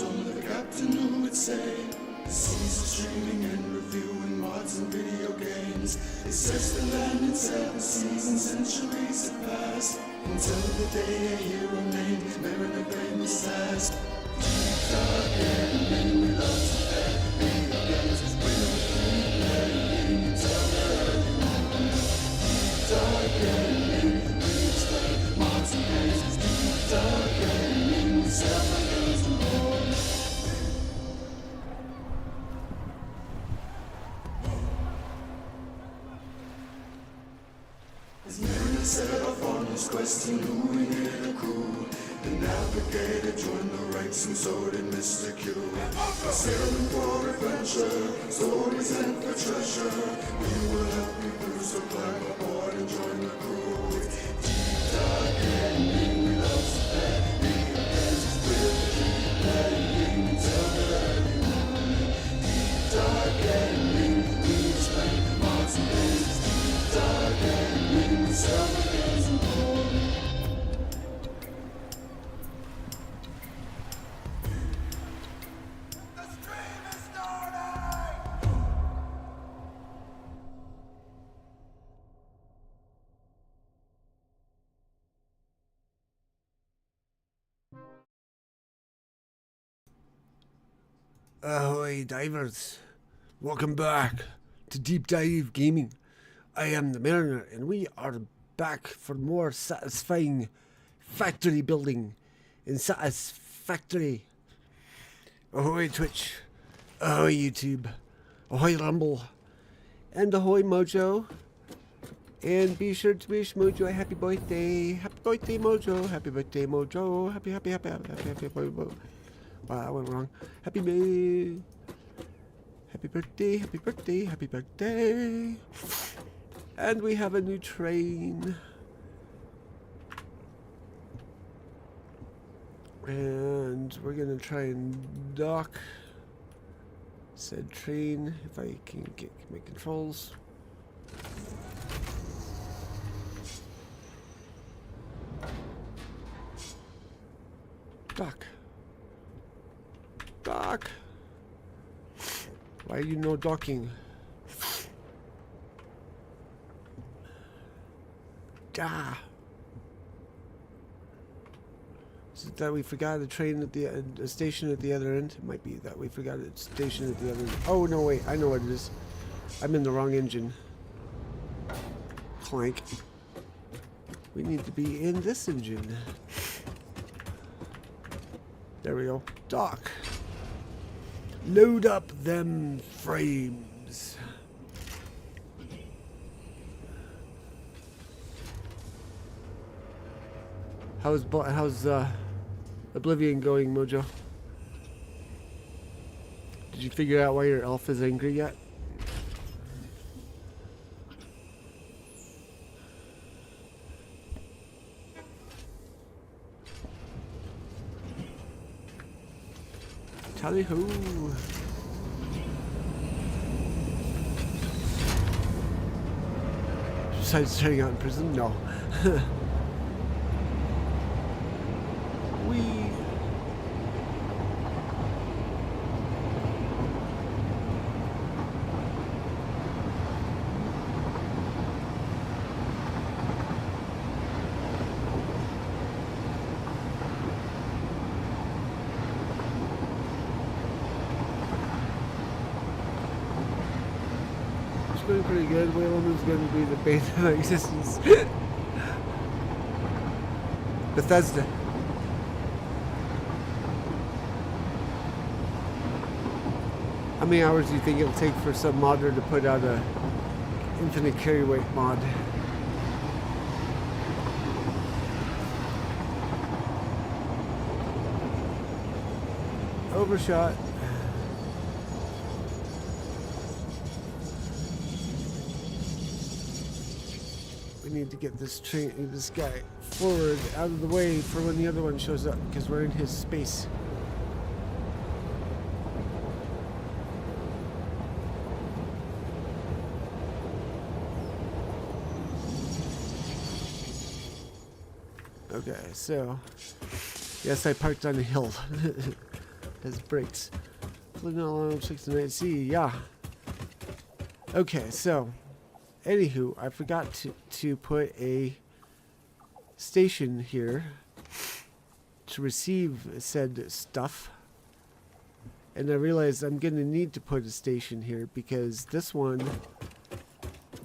told me the captain who would say the seas are streaming and reviewing mods and video games. It says the land in 7 seas and centuries have passed until the day a hero named Mariner famous task. Deep dark gaming, we love to play video games. We'll keep playing until the early morning. Deep dark gaming, we explain mods and games. Deep dark gaming, we sell my games and more. As Mariner set off on his quest, he knew he needed a crew. The navigator joined the ranks and so did Mr. Q. Sailing for adventure, stories and for treasure. We will help you through, so climb aboard and join the crew. Deep dark gaming, we love to play video games. We'll keep playing until the early morning. Deep dark gaming, we explain mods and games. Deep dark gaming, we sell the games and more. Ahoy divers, welcome back to Deep Dive Gaming. I am the Mariner and we are back for more satisfying factory building in Satisfactory. Ahoy Twitch, ahoy YouTube, ahoy Rumble, and ahoy Mojo. And be sure to wish Mojo a happy birthday. Happy birthday Mojo, happy birthday Mojo, happy birthday. Wow, that went wrong. Happy birthday, happy birthday, happy birthday. And we have a new train. And we're gonna try and dock said train if I can get my controls. Dock. Dock. Why are you no docking? Ah. Is it that we forgot a train at the station at the other end? It might be that we forgot a station at the other end. Oh no, wait! I know what it is. I'm in the wrong engine. Clank. We need to be in this engine. There we go. Dock. Load up them frames. How's Oblivion going, Mojo? Did you figure out why your elf is angry yet? Tally-ho! Besides turning out in prison? No. Doing pretty good. Whalen is going to be the bane of my existence. Bethesda. How many hours do you think it'll take for some modder to put out a infinite carry weight mod? Overshot. Need to get this guy forward out of the way for when the other one shows up because we're in his space. Okay, so yes, I parked on a hill. as brakes. Flew not along 6 to 9 C. Yeah. Okay, so anywho, I forgot to put a station here to receive said stuff. And I realized I'm going to need to put a station here because this one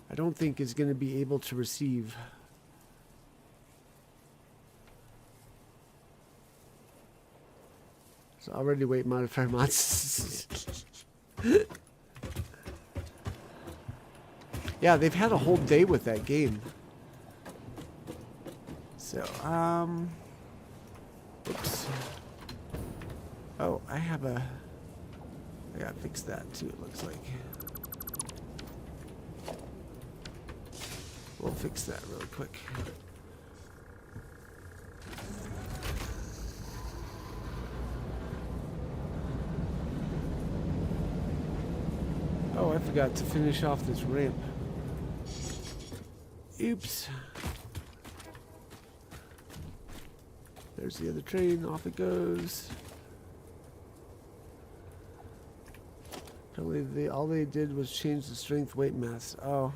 I don't think is going to be able to receive. So already weight modifier mods. Yeah, they've had a whole day with that game. So, oops. Oh, I gotta fix that too, it looks like. We'll fix that really quick. Oh, I forgot to finish off this ramp. Oops. There's the other train, off it goes. Apparently all they did was change the strength, weight, mass. Oh.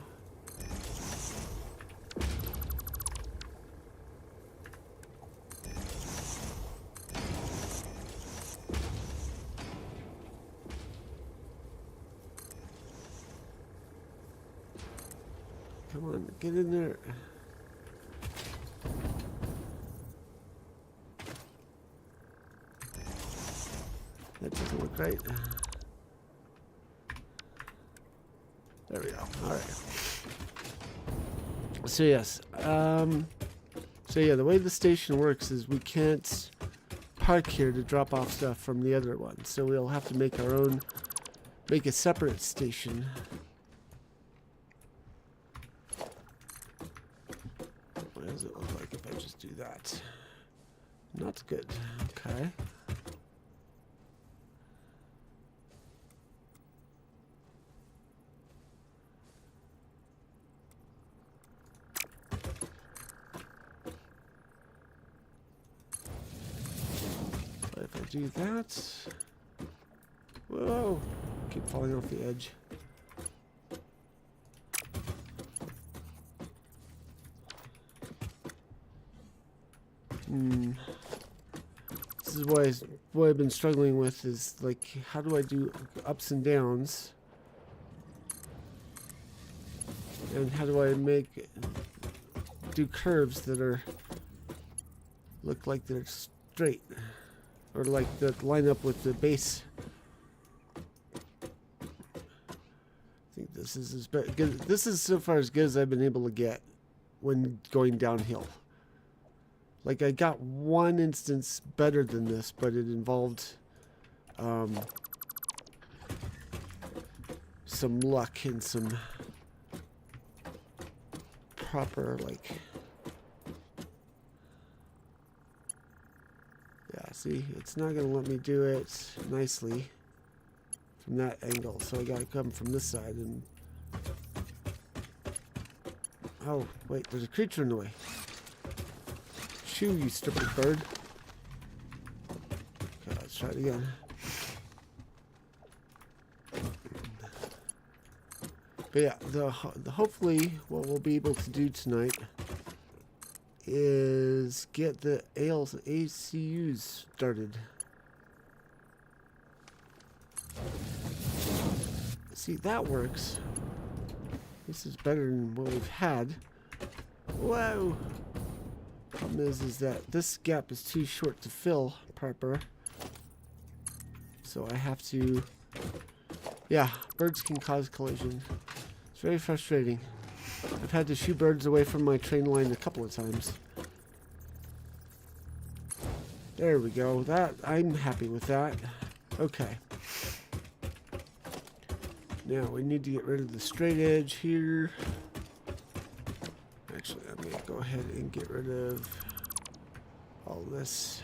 Come on, get in there. That doesn't look right. There we go. All right. So yes. So yeah, the way the station works is we can't park here to drop off stuff from the other one. So we'll have to make our own, make a separate station. What does it look like if I just do that? Not good. Okay. If I do that, whoa, keep falling off the edge. This is what I've been struggling with is like, how do I do ups and downs? And how do I do curves that look like they're straight? Or like that line up with the base. I think this is as good. This is so far as good as I've been able to get when going downhill. Like I got one instance better than this, but it involved some luck and some proper like. See, it's not going to let me do it nicely from that angle, so I got to come from this side and... Oh, wait, there's a creature in the way. Shoo, you stupid bird. Okay, let's try it again. But yeah, hopefully what we'll be able to do tonight is get the ACUs started. See, that works. This is better than what we've had. Whoa! Problem is that this gap is too short to fill proper. So I have to... Yeah, birds can cause collision. It's very frustrating. I've had to shoo birds away from my train line a couple of times. There we go. I'm happy with that. Okay. Now we need to get rid of the straight edge here. Actually, I'm going to go ahead and get rid of all this.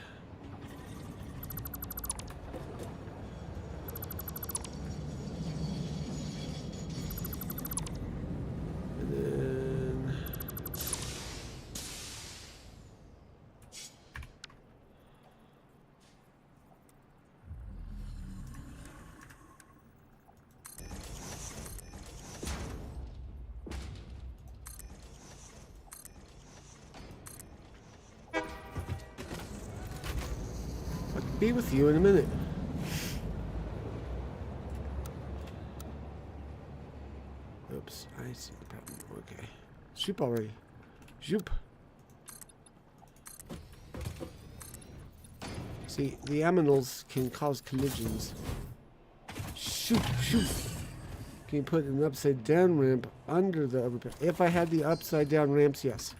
I'll be with you in a minute. Oops, I see the problem. Okay. Shoop already. Shoop. See, the aminals can cause collisions. Shoop, shoop. Can you put an upside down ramp under the overpass? If I had the upside down ramps, yes.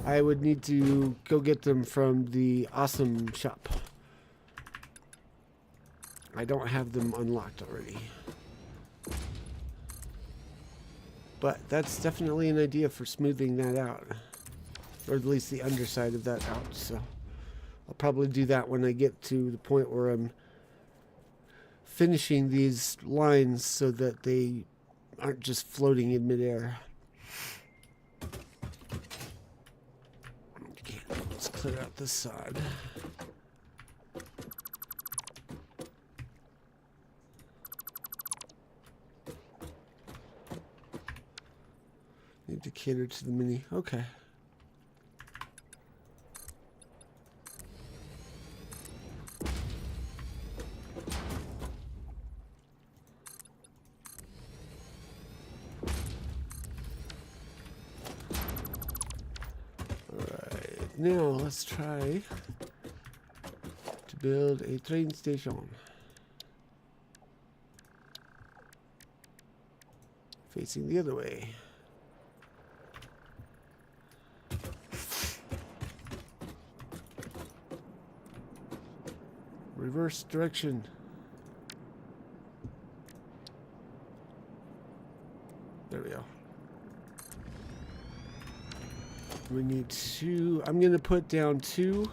I would need to go get them from the awesome shop. I don't have them unlocked already. But that's definitely an idea for smoothing that out. Or at least the underside of that out. So I'll probably do that when I get to the point where I'm finishing these lines so that they aren't just floating in midair. Okay, let's clear out this side. Need to cater to the mini. Okay. Alright, now let's try to build a train station. Facing the other way. Reverse direction. There we go. We need two. I'm going to put down 2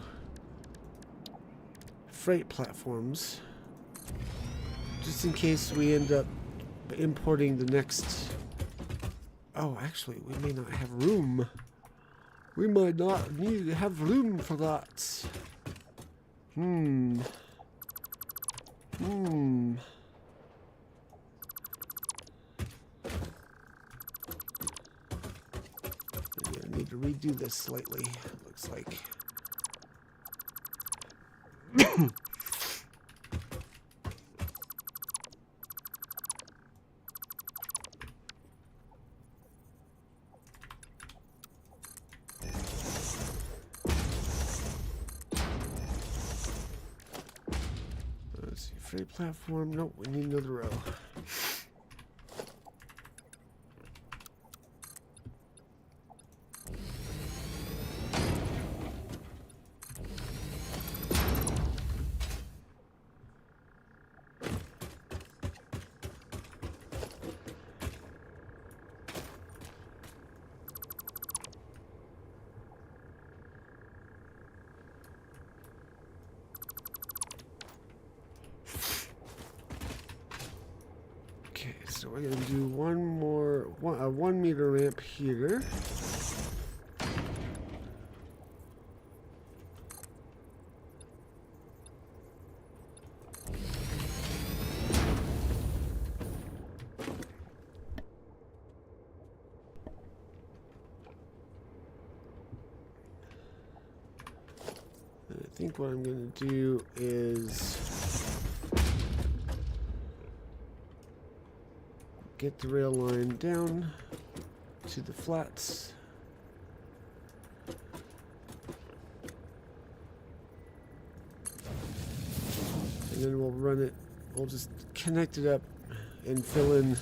freight platforms just in case we end up importing the next. Oh, actually, we may not have room. We might not need to have room for that. Maybe I need to redo this slightly, looks like. Let's see, freight platform. Nope, we need another row. Okay, so we're gonna do one more, a 1 meter ramp here. And I think what I'm gonna do is get the rail line down to the flats. And then we'll run it, we'll just connect it up and fill in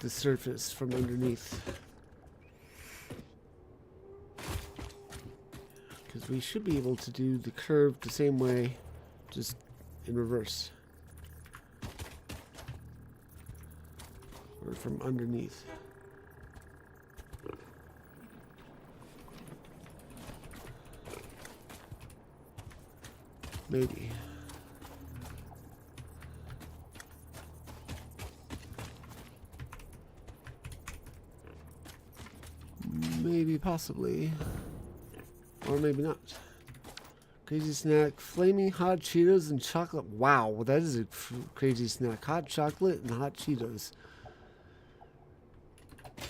the surface from underneath. Because we should be able to do the curve the same way, just in reverse. Or from underneath. Maybe. Maybe, possibly. Or maybe not. Crazy snack, flaming hot Cheetos and chocolate. Wow, that is a crazy snack. Hot chocolate and hot Cheetos.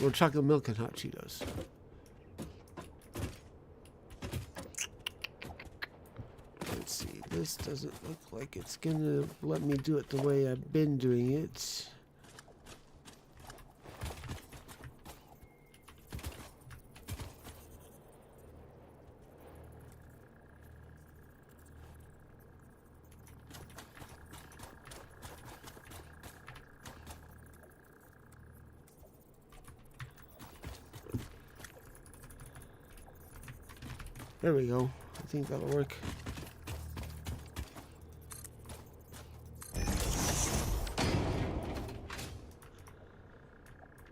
Or chocolate milk and hot Cheetos. Let's see. This doesn't look like it's gonna let me do it the way I've been doing it. There we go. I think that'll work.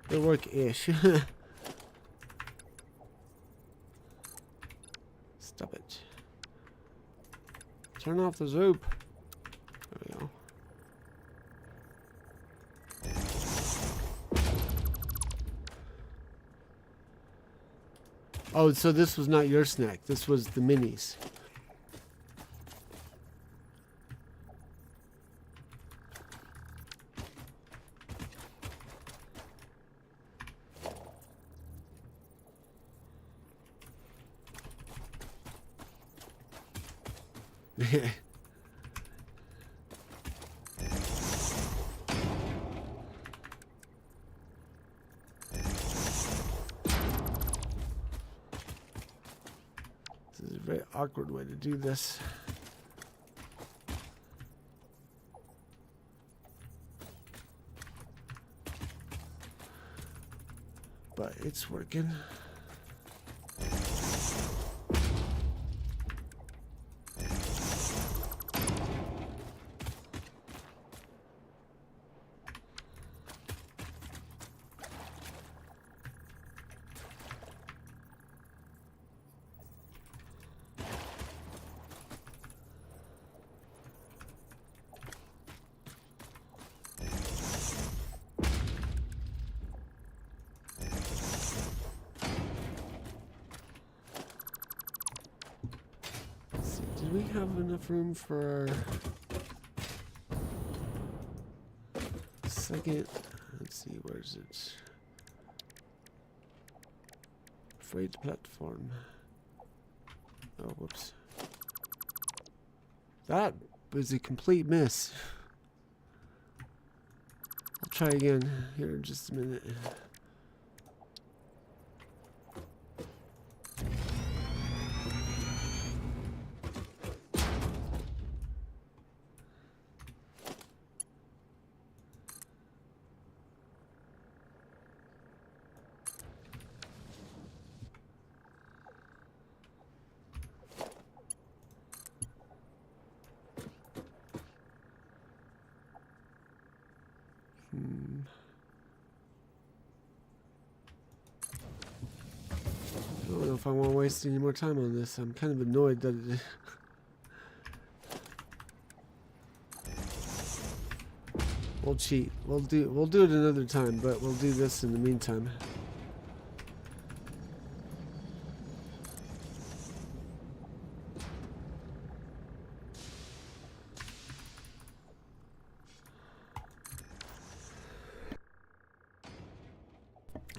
It'll work-ish. Stop it. Turn off the zoop. There we go. Oh, so this was not your snack. This was the minis. This is a very awkward way to do this. But it's working. Did we have enough room for our second? Let's see, where's it? Freight platform. Oh, whoops. That was a complete miss. I'll try again here in just a minute. I don't know if I want to waste any more time on this. I'm kind of annoyed that it... We'll cheat. We'll do it another time, but we'll do this in the meantime.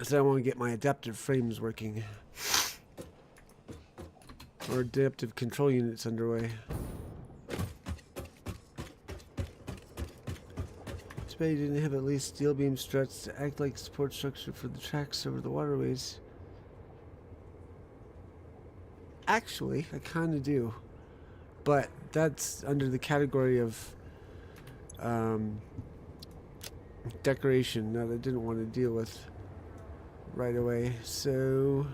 So I want to get my adaptive frames working. Or adaptive control units underway. Too bad you didn't have at least steel beam struts to act like support structure for the tracks over the waterways. Actually, I kind of do. But that's under the category of decoration that I didn't want to deal with right away. So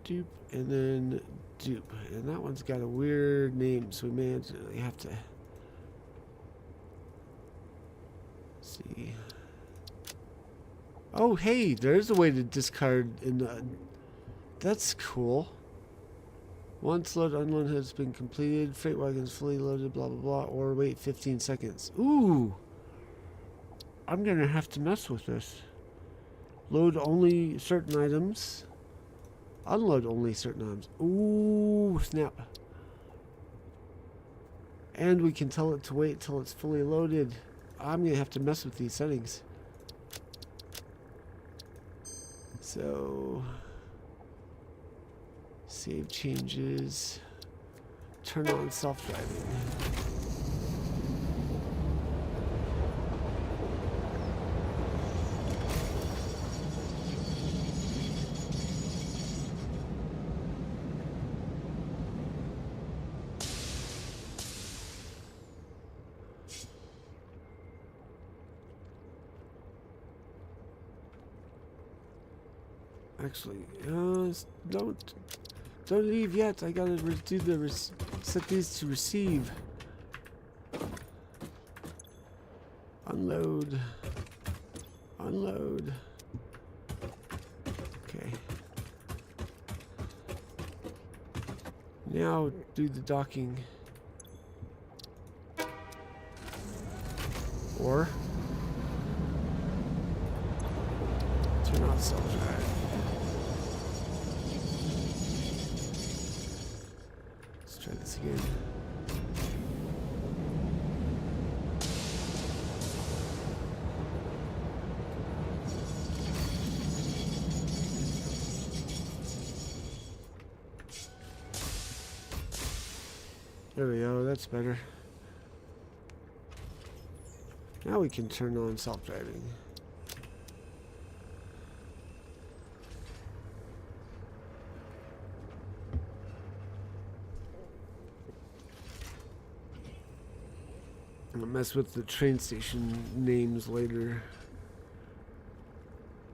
dupe and then dupe, and that one's got a weird name, so we may have to see. Oh, hey, there's a way to discard in the... That's cool. Once load unload has been completed, freight wagon is fully loaded, blah blah blah, or wait 15 seconds. Ooh, I'm gonna have to mess with this. Load only certain items. Unload only certain items. Ooh, snap. And we can tell it to wait till it's fully loaded. I'm gonna have to mess with these settings. So Save changes. Turn on self-driving. Actually, don't leave yet. I gotta do the set these to receive. Unload. Unload. Okay. Now do the docking. Or turn on self-drive. Try this again. There we go, that's better. Now we can turn on self-driving. I'll mess with the train station names later.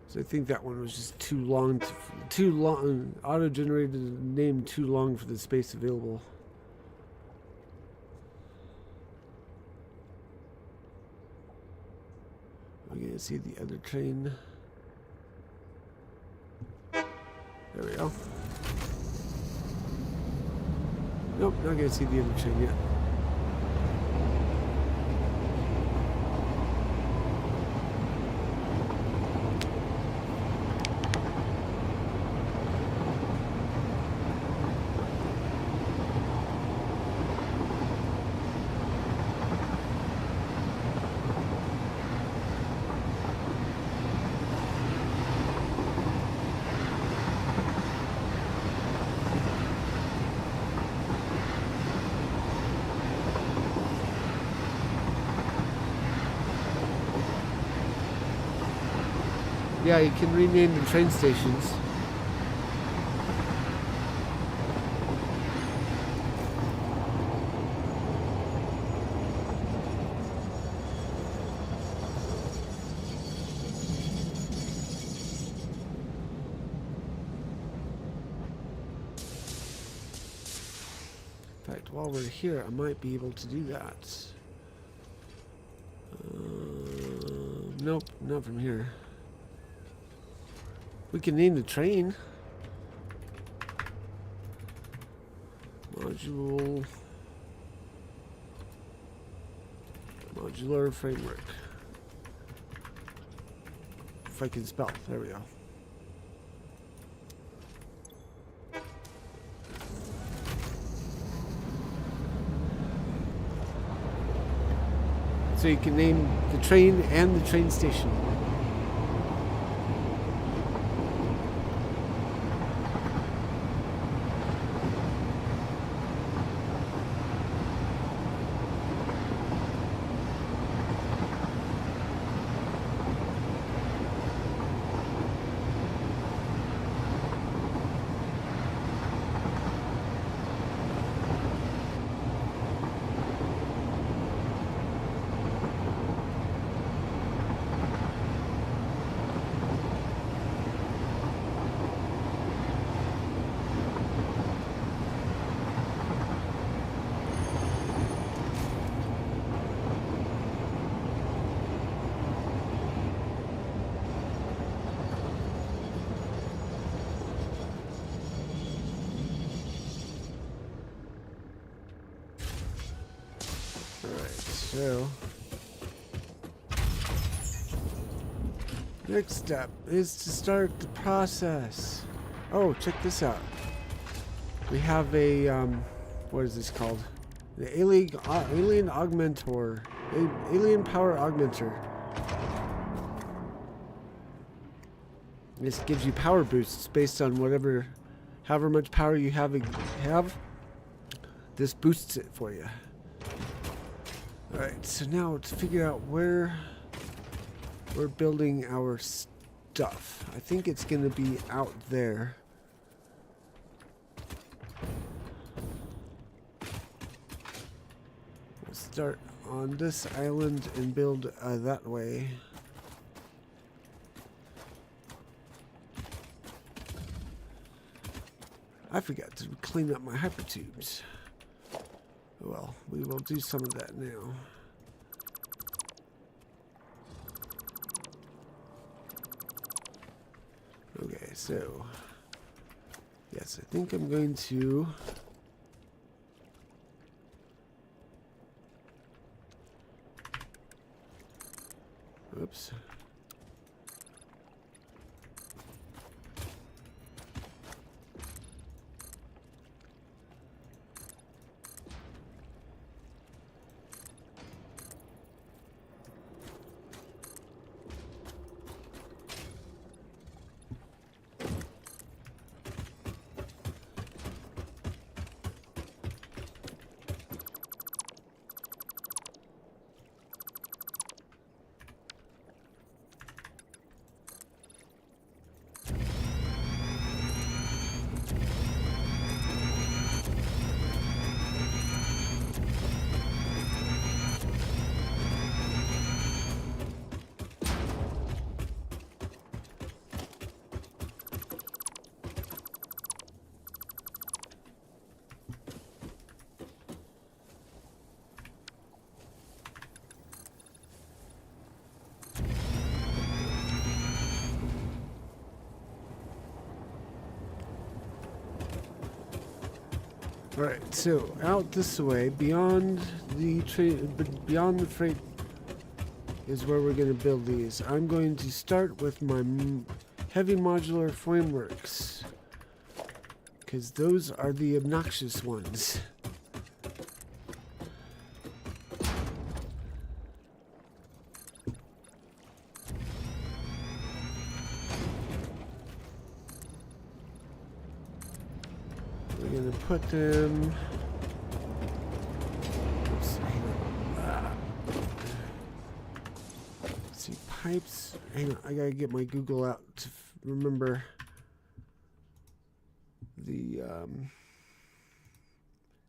So I think that one was just too long. Auto-generated name too long for the space available. We're gonna see the other train. There we go. Nope, not gonna see the other train yet. Yeah, you can rename the train stations. In fact, while we're here, I might be able to do that. Nope, not from here. We can name the train. Modular framework. If I can spell. There we go. So you can name the train and the train station. So, next step is to start the process. Oh, check this out. We have a, what is this called? The alien augmentor. Alien power augmenter. This gives you power boosts based on however much power you have, this boosts it for you. Alright, so now to figure out where we're building our stuff. I think it's going to be out there. We'll start on this island and build that way. I forgot to clean up my hypertubes. Well, we will do some of that now. Okay, so yes, I think I'm going to oops. Right, so out this way, beyond the beyond the freight is where we're going to build these. I'm going to start with my heavy modular frameworks, because those are the obnoxious ones. We're going to put them... Oops, hang on. Let's see, pipes. Hang on, I got to get my Google out to remember the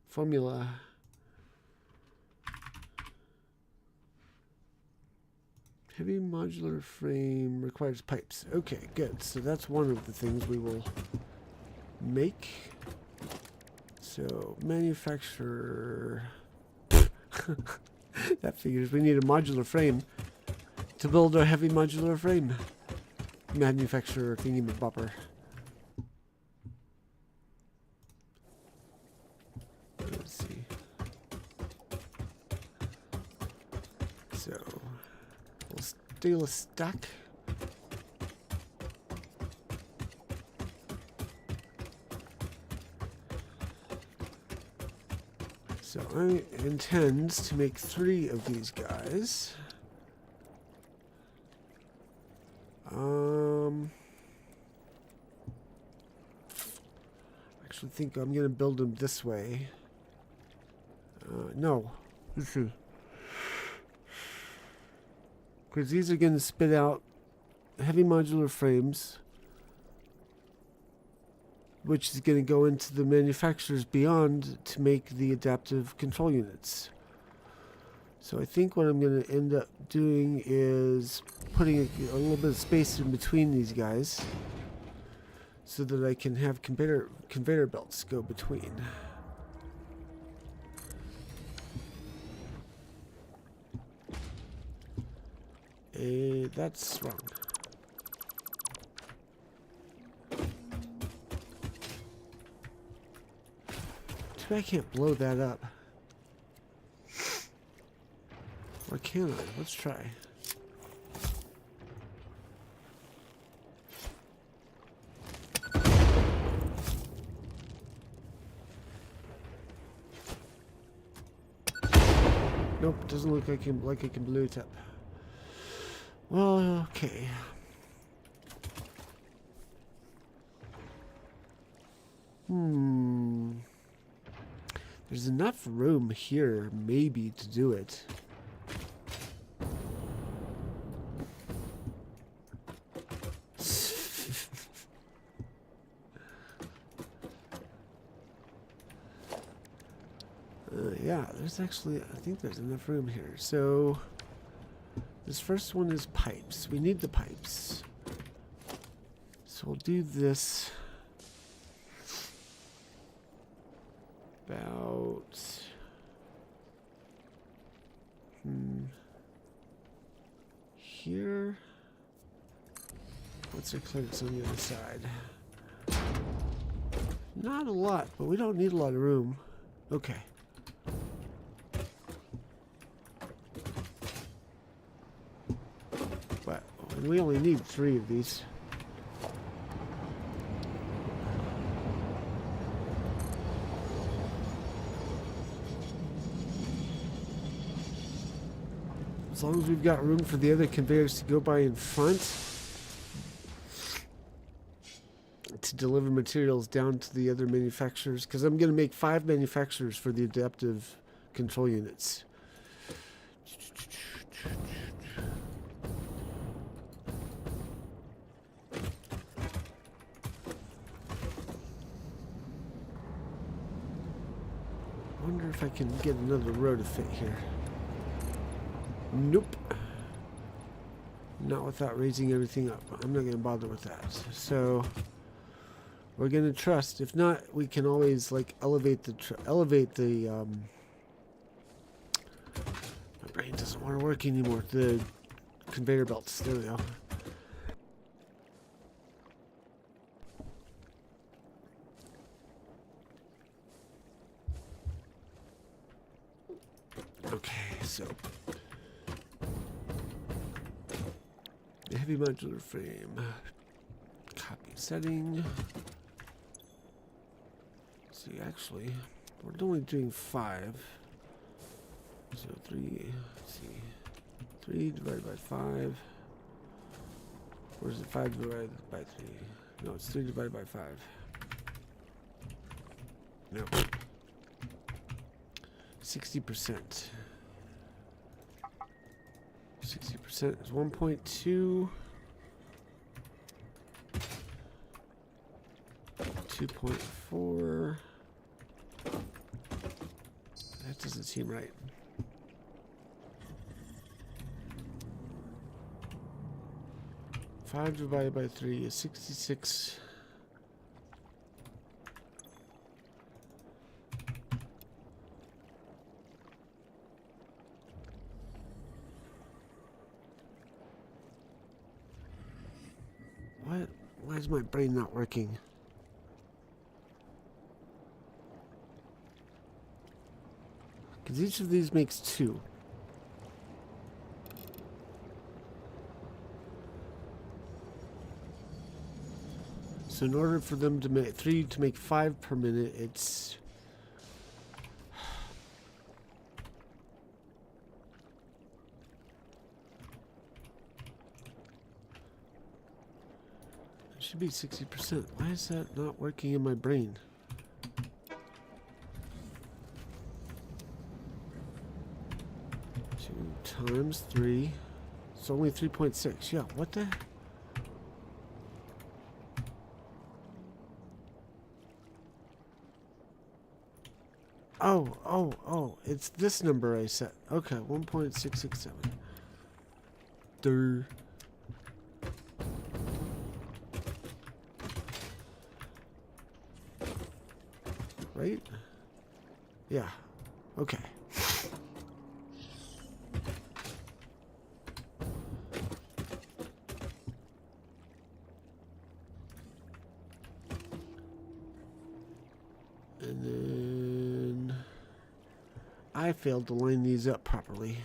formula. Heavy modular frame requires pipes. Okay, good. So that's one of the things we will make. So manufacturer. That figures. We need a modular frame to build a heavy modular frame. Manufacturer thingy-bopper. Let's see. So, we'll steal a stack. So I intend to make 3 of these guys. Actually think I'm gonna build them this way. No, let's see. Because these are gonna spit out heavy modular frames, which is going to go into the manufacturers beyond to make the adaptive control units. So I think what I'm going to end up doing is putting a little bit of space in between these guys so that I can have conveyor belts go between. That's wrong. I can't blow that up. Or can I? Let's try. Nope, doesn't look like I can blow it up. Well, okay. There's enough room here, maybe, to do it. Yeah, there's actually, I think there's enough room here. So, this first one is pipes. We need the pipes. So we'll do this about here. What's our clearance on the other side? Not a lot, but we don't need a lot of room. Okay. But we only need 3 of these. As long as we've got room for the other conveyors to go by in front to deliver materials down to the other manufacturers, because I'm going to make 5 manufacturers for the adaptive control units. I wonder if I can get another row to fit here. Nope. Not without raising everything up. I'm not going to bother with that. So we're going to trust. If not, we can always like elevate the my brain doesn't want to work anymore. The conveyor belts. There we go. Okay, so the heavy modular frame. Copy setting. See, actually, we're only doing 5. So 3, let's see. 3 divided by 5. Where's it 5 divided by 3? No, it's 3 divided by 5. No. 60%. 60% is 1.2. 2.4. That doesn't seem right. Five divided by 3 is 66. What? Why is my brain not working? Because each of these makes 2. So in order for them to make 3 to make 5 per minute, it's it should be 60%. Why is that not working in my brain? Times 3. It's only 3.6. Yeah, what the? Oh, it's this number I set. Okay, 1.667. Durr. Right? Yeah. Okay. And then I failed to line these up properly.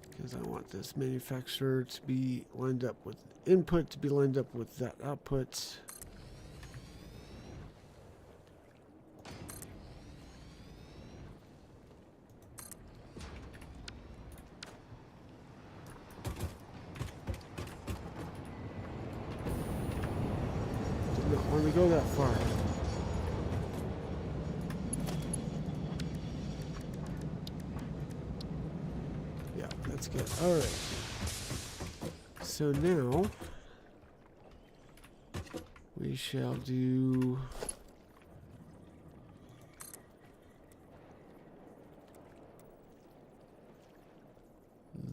Because I want this manufacturer to be lined up with input to be lined up with that output. not want to go that far. Yeah, that's good. Alright. So now we shall do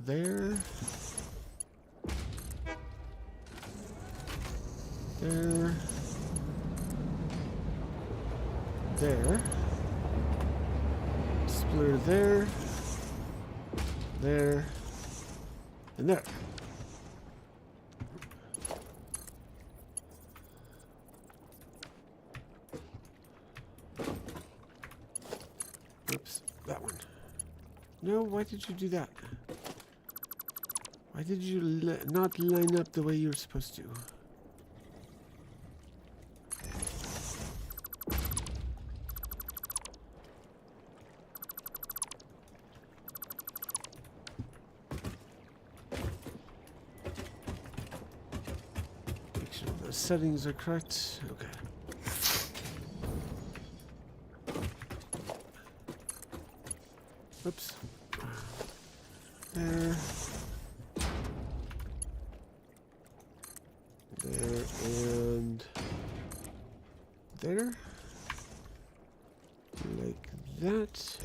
there. There. There. Splitter there. There. And there. Oops, that one. No, why did you do that? Why did you not line up the way you were supposed to? Make sure the settings are correct. Okay. Oops. There. There and there. Like that.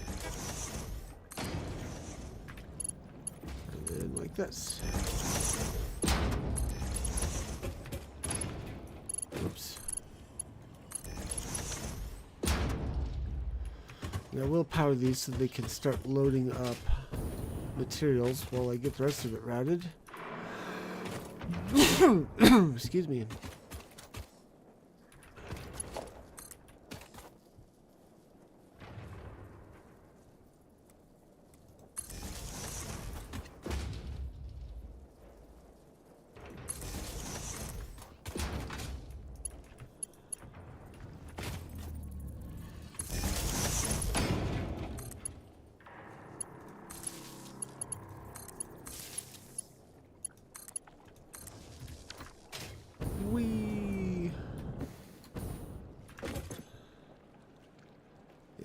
And then like this. Oops. Now we'll power these so they can start loading up materials while I get the rest of it routed. Excuse me.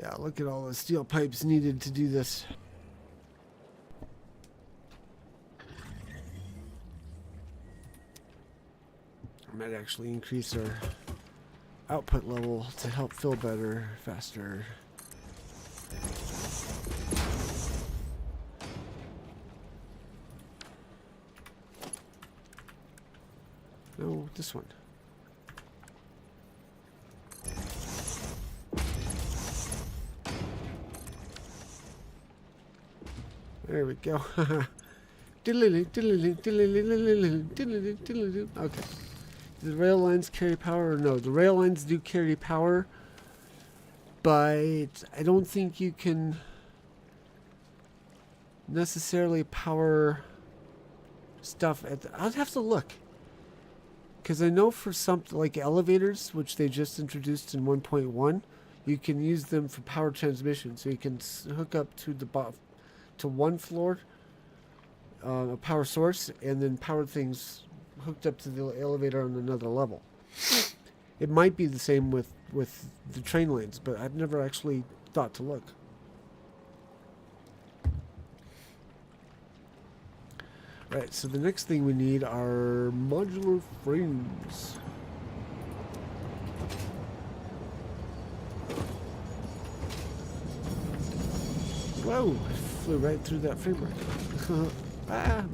Yeah, look at all the steel pipes needed to do this. I might actually increase our output level to help fill better, faster. No, this one. There we go. Okay. Do the rail lines carry power or no? The rail lines do carry power, but I don't think you can necessarily power stuff at the... I'd have to look. Because I know for something like elevators, which they just introduced in 1.1, you can use them for power transmission. So you can hook up to the to one floor, a power source, and then power things hooked up to the elevator on another level. It might be the same with the train lanes, but I've never actually thought to look. Right, so the next thing we need are modular frames. Whoa, I flew right through that framework. Ah.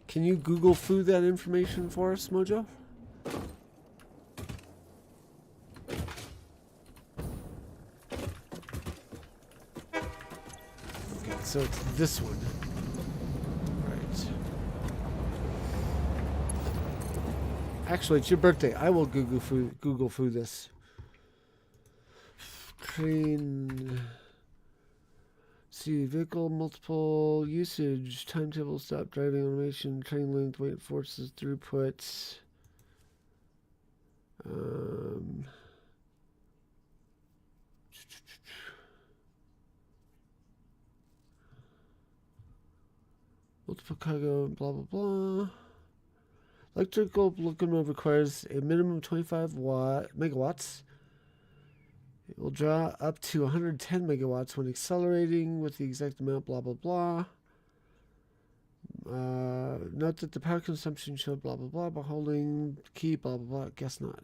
Can you Google Foo that information for us, Mojo? Okay, so it's this one. Right. Actually, it's your birthday. I will Google Foo this. Train. See, vehicle, multiple usage, timetable, stop driving automation, train length, weight, forces, throughput. Multiple cargo, blah, blah, blah. Electrical locomotive requires a minimum 25 megawatts. It will draw up to 110 megawatts when accelerating with the exact amount, blah, blah, blah. Note that the power consumption showed blah, blah, blah, but holding key, blah, blah, blah. Guess not.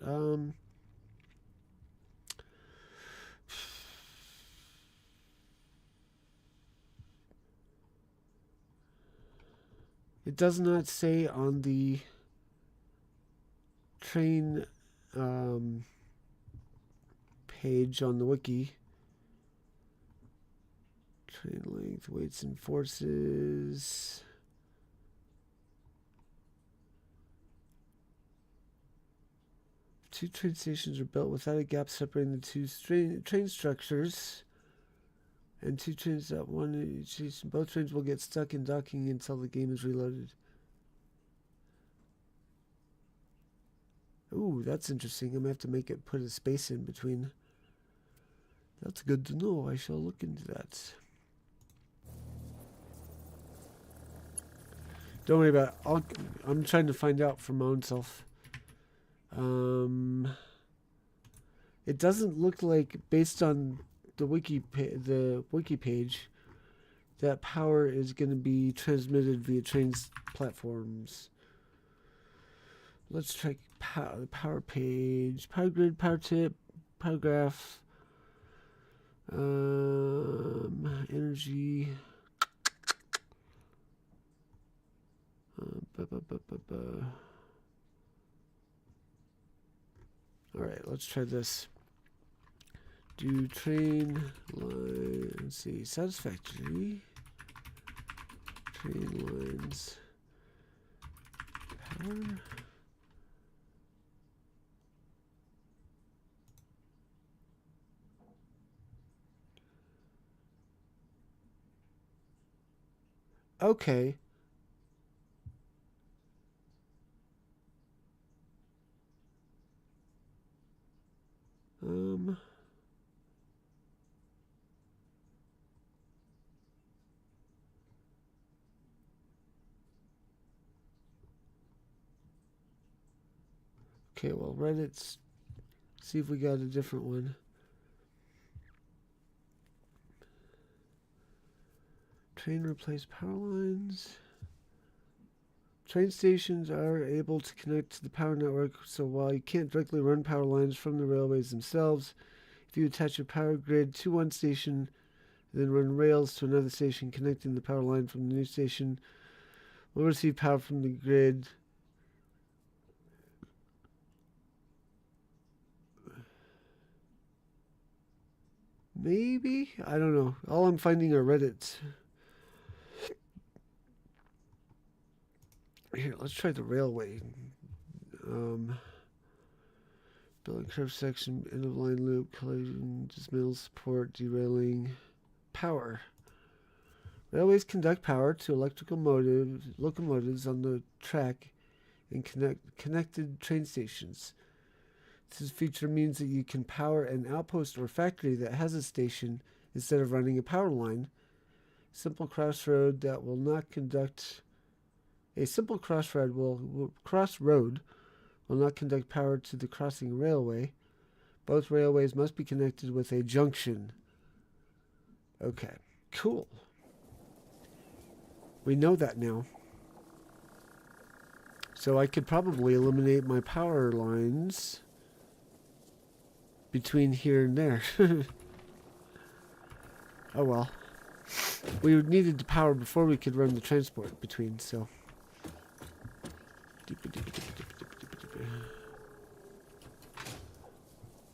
It does not say on the train page on the wiki. Train length, weights and forces. Two train stations are built without a gap separating the two train structures. And two trains at one in each station. Both trains will get stuck in docking until the game is reloaded. Ooh, that's interesting. I'm going to have to make it put a space in between. That's good to know. I shall look into that. Don't worry about it. I'm trying to find out for my own self. It doesn't look like, based on the wiki page, that power is going to be transmitted via trains platforms. Let's check the power page, power grid, power tip, power graph, energy. All right, let's try this. Do train line, let's see, satisfactory. Train lines, power. Okay. Okay, well, Reddit's, see if we got a different one. Train replace power lines. Train stations are able to connect to the power network, so while you can't directly run power lines from the railways themselves, if you attach a power grid to one station, then run rails to another station connecting the power line from the new station, will receive power from the grid. Maybe? I don't know. All I'm finding are Reddits. Here, let's try the railway. Building curve section, end of line loop, collision, dismantle, support, derailing, power. Railways conduct power to electrical locomotives on the track and connected train stations. This feature means that you can power an outpost or factory that has a station instead of running a power line. A simple crossroad will not conduct power to the crossing railway. Both railways must be connected with a junction. Okay, cool. We know that now. So I could probably eliminate my power lines between here and there. Oh well. We needed the power before we could run the transport between, so.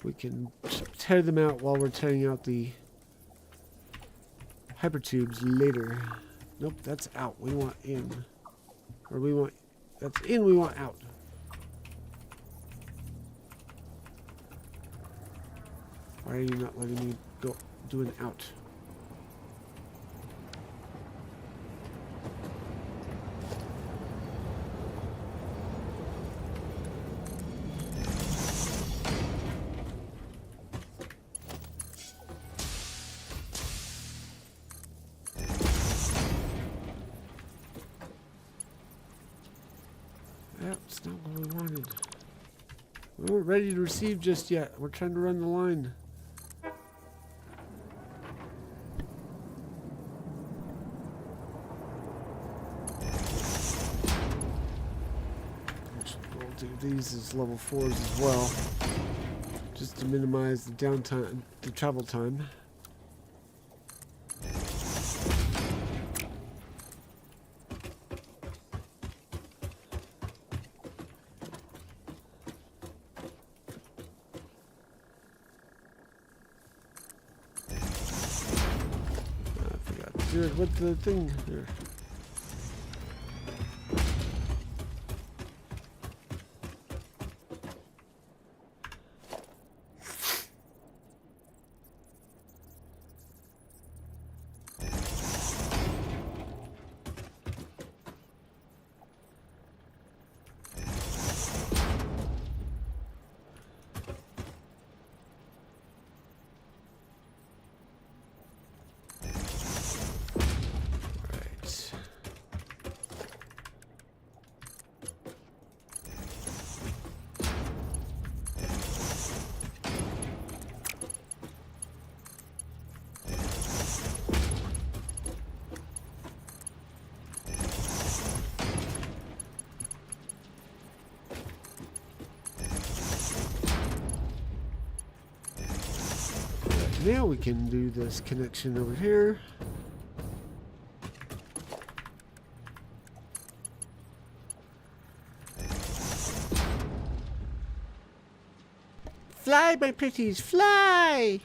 We can tear them out while we're tearing out the hypertubes later. Nope, that's out. We want in. Or we want... That's in, we want out. Why are you not letting me go do an out? That's not what we wanted. We weren't ready to receive just yet. We're trying to run the line. We'll do these as level 4s as well, just to minimize the downtime, the travel time. Do it with the thing here. Now we can do this connection over here. Fly, my pretties, fly!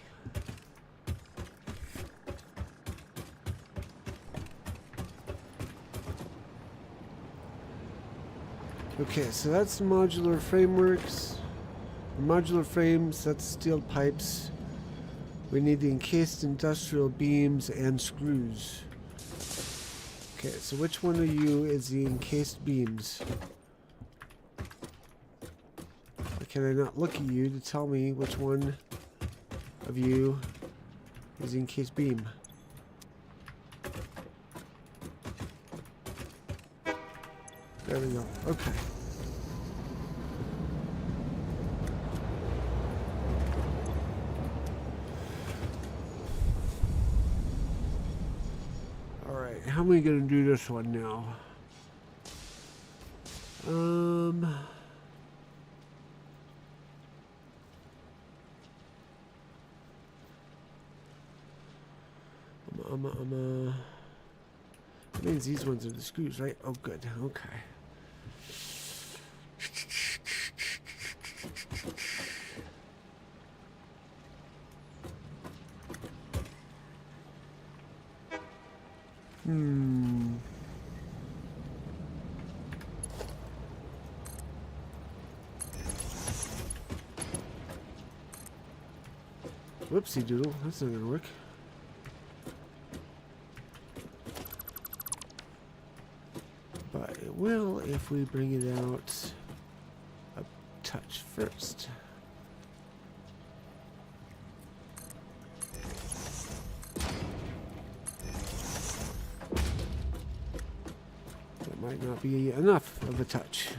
Okay, so that's the modular frameworks. The modular frames, that's steel pipes. We need the encased industrial beams and screws. Okay, so which one of you is the encased beams? Or can I not look at you to tell me which one of you is the encased beam? There we go. Okay. How am I gonna do this one now? That means these ones are the screws, right? Oh, good. Okay. Whoopsie doodle, that's not gonna work. But it will if we bring it out a touch first. That might not be enough of a touch.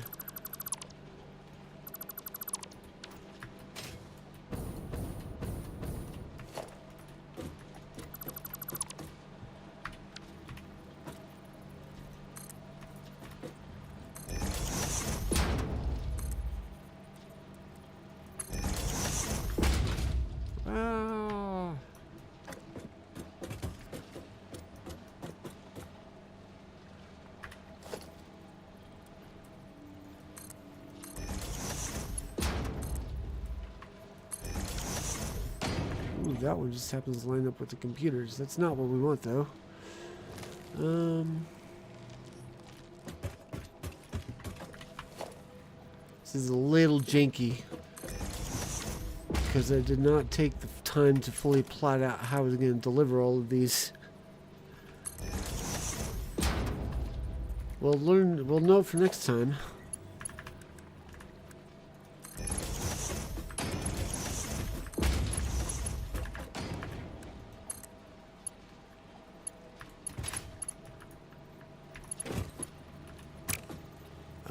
That one just happens to line up with the computers. That's not what we want, though. This is a little janky because I did not take the time to fully plot out how I was going to deliver all of these. We'll know for next time.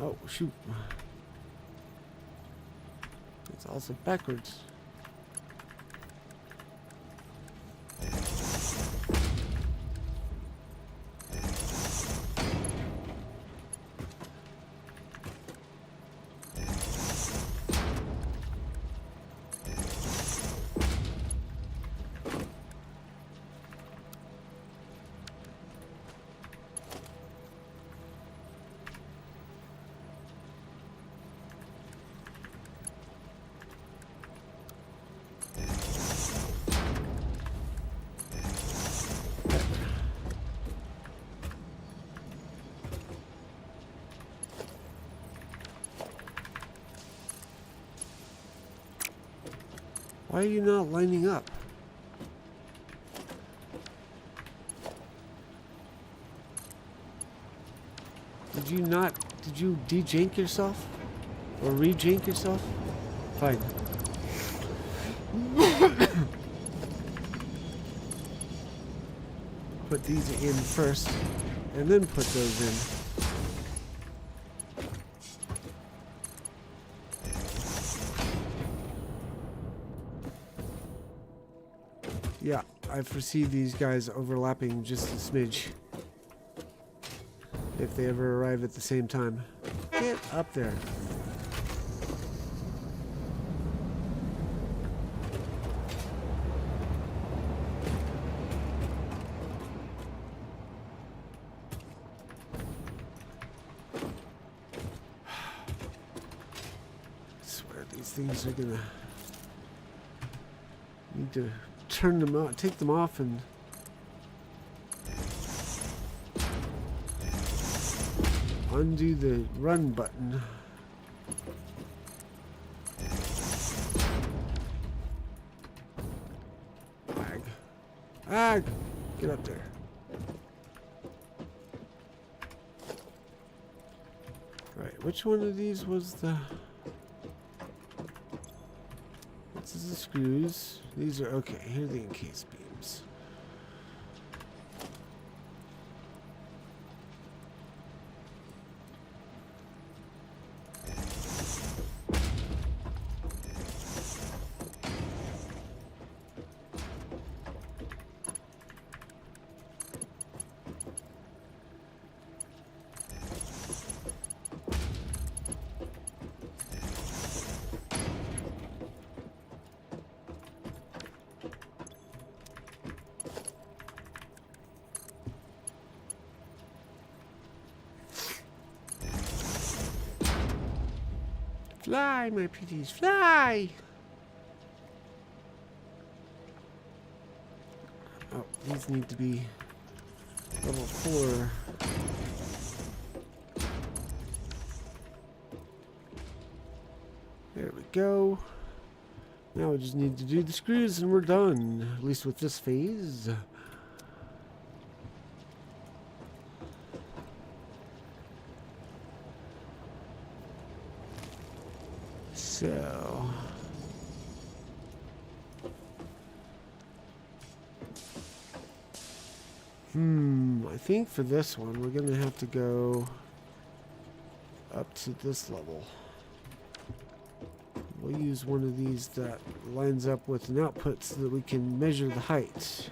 Oh, shoot. It's also backwards. Why are you not lining up? Did you de-jank yourself? Or re-jank yourself? Fine. Put these in first, and then put those in. Yeah, I foresee these guys overlapping just a smidge. If they ever arrive at the same time. Get up there. I swear these things are gonna need to turn them out, take them off, and undo the run button. Ag. Ag! Get up there. Right, which one of these was the... This is the screws. These are... Okay, here are the encased beams. Fly, my pretties, fly! Oh, these need to be level 4. There we go. Now we just need to do the screws and we're done. At least with this phase. So, I think for this one we're gonna have to go up to this level. We'll use one of these that lines up with an output so that we can measure the height.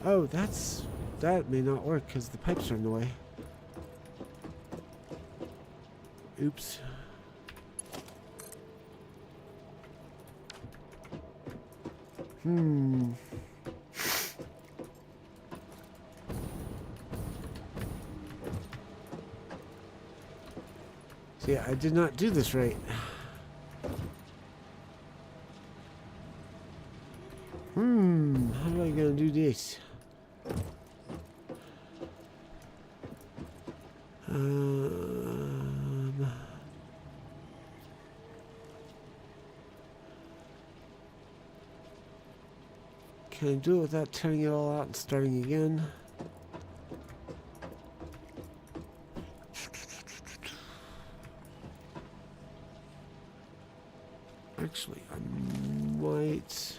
Oh, that may not work because the pipes are in the way. Oops. See, I did not do this right. How am I gonna do this? Can I do it without tearing it all out and starting again? Actually, I might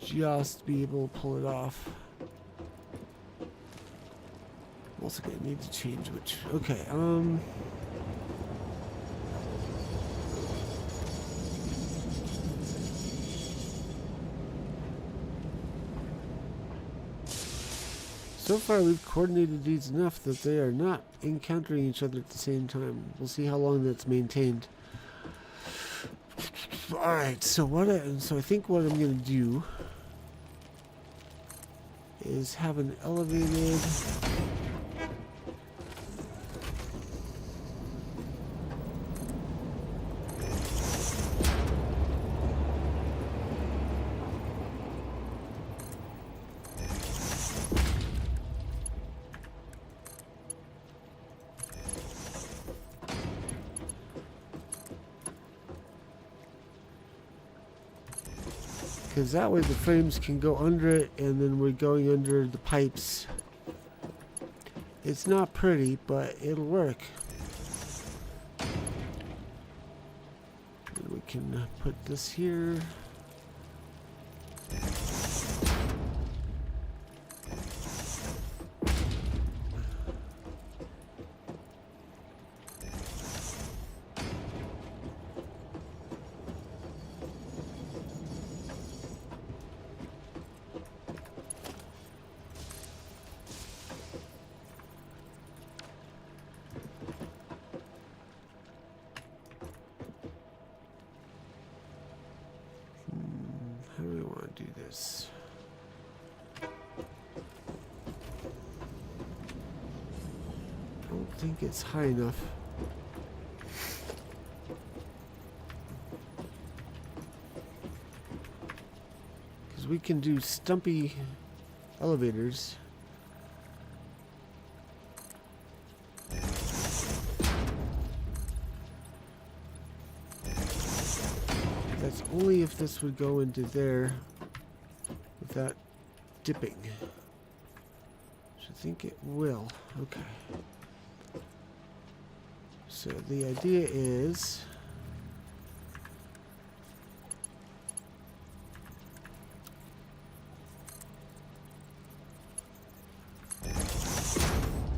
just be able to pull it off. Also gonna need to change which. Okay, so far we've coordinated these enough that they are not encountering each other at the same time. We'll see how long that's maintained. Alright, so I think what I'm gonna do is have an elevated because that way the frames can go under it, and then we're going under the pipes. It's not pretty, but it'll work. And we can put this here. How do we want to do this? I don't think it's high enough. Because we can do stumpy elevators. That's only if this would go into there without dipping. Which I think it will. Okay. So the idea is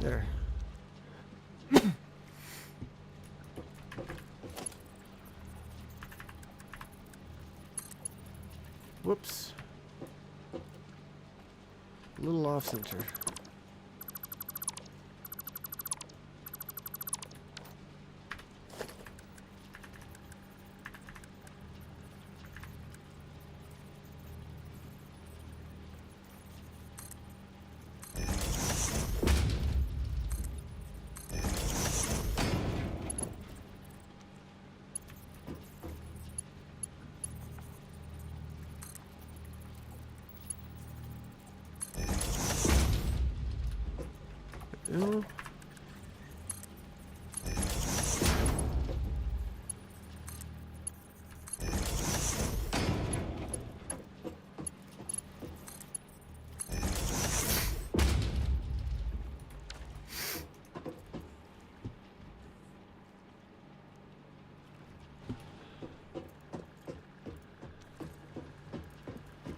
there. Whoops. A little off center. No.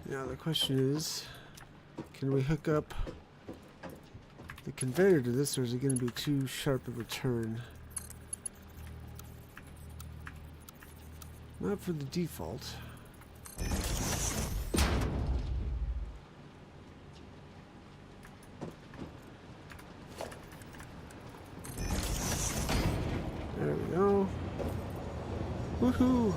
Now the question is, can we hook up the conveyor to this, or is it going to be too sharp of a turn? Not for the default. There we go. Woohoo!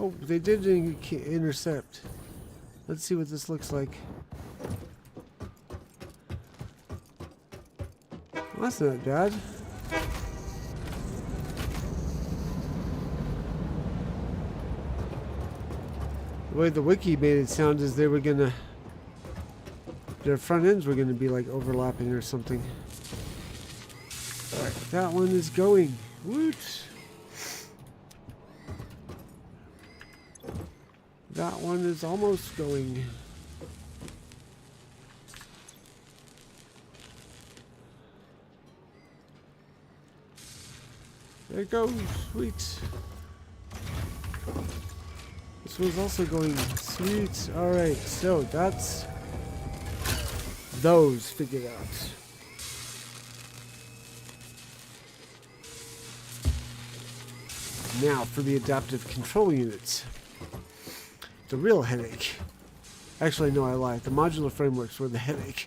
Oh, they did intercept. Let's see what this looks like. Well, that's not bad. The way the wiki made it sound is they were gonna... their front ends were gonna be like overlapping or something. Alright, that one is going. Woot! That one is almost going. There it goes. Sweet. This was also going sweet. Alright, so that's those figured out. Now for the adaptive control units. The real headache. Actually, no, I lied. The modular frameworks were the headache.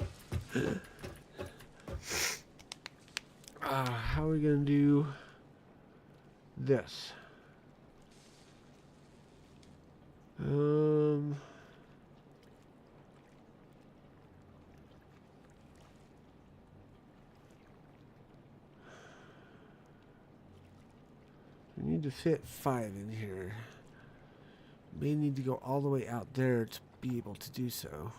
How are we going to do this? We need to fit 5 in here. May need to go all the way out there to be able to do so.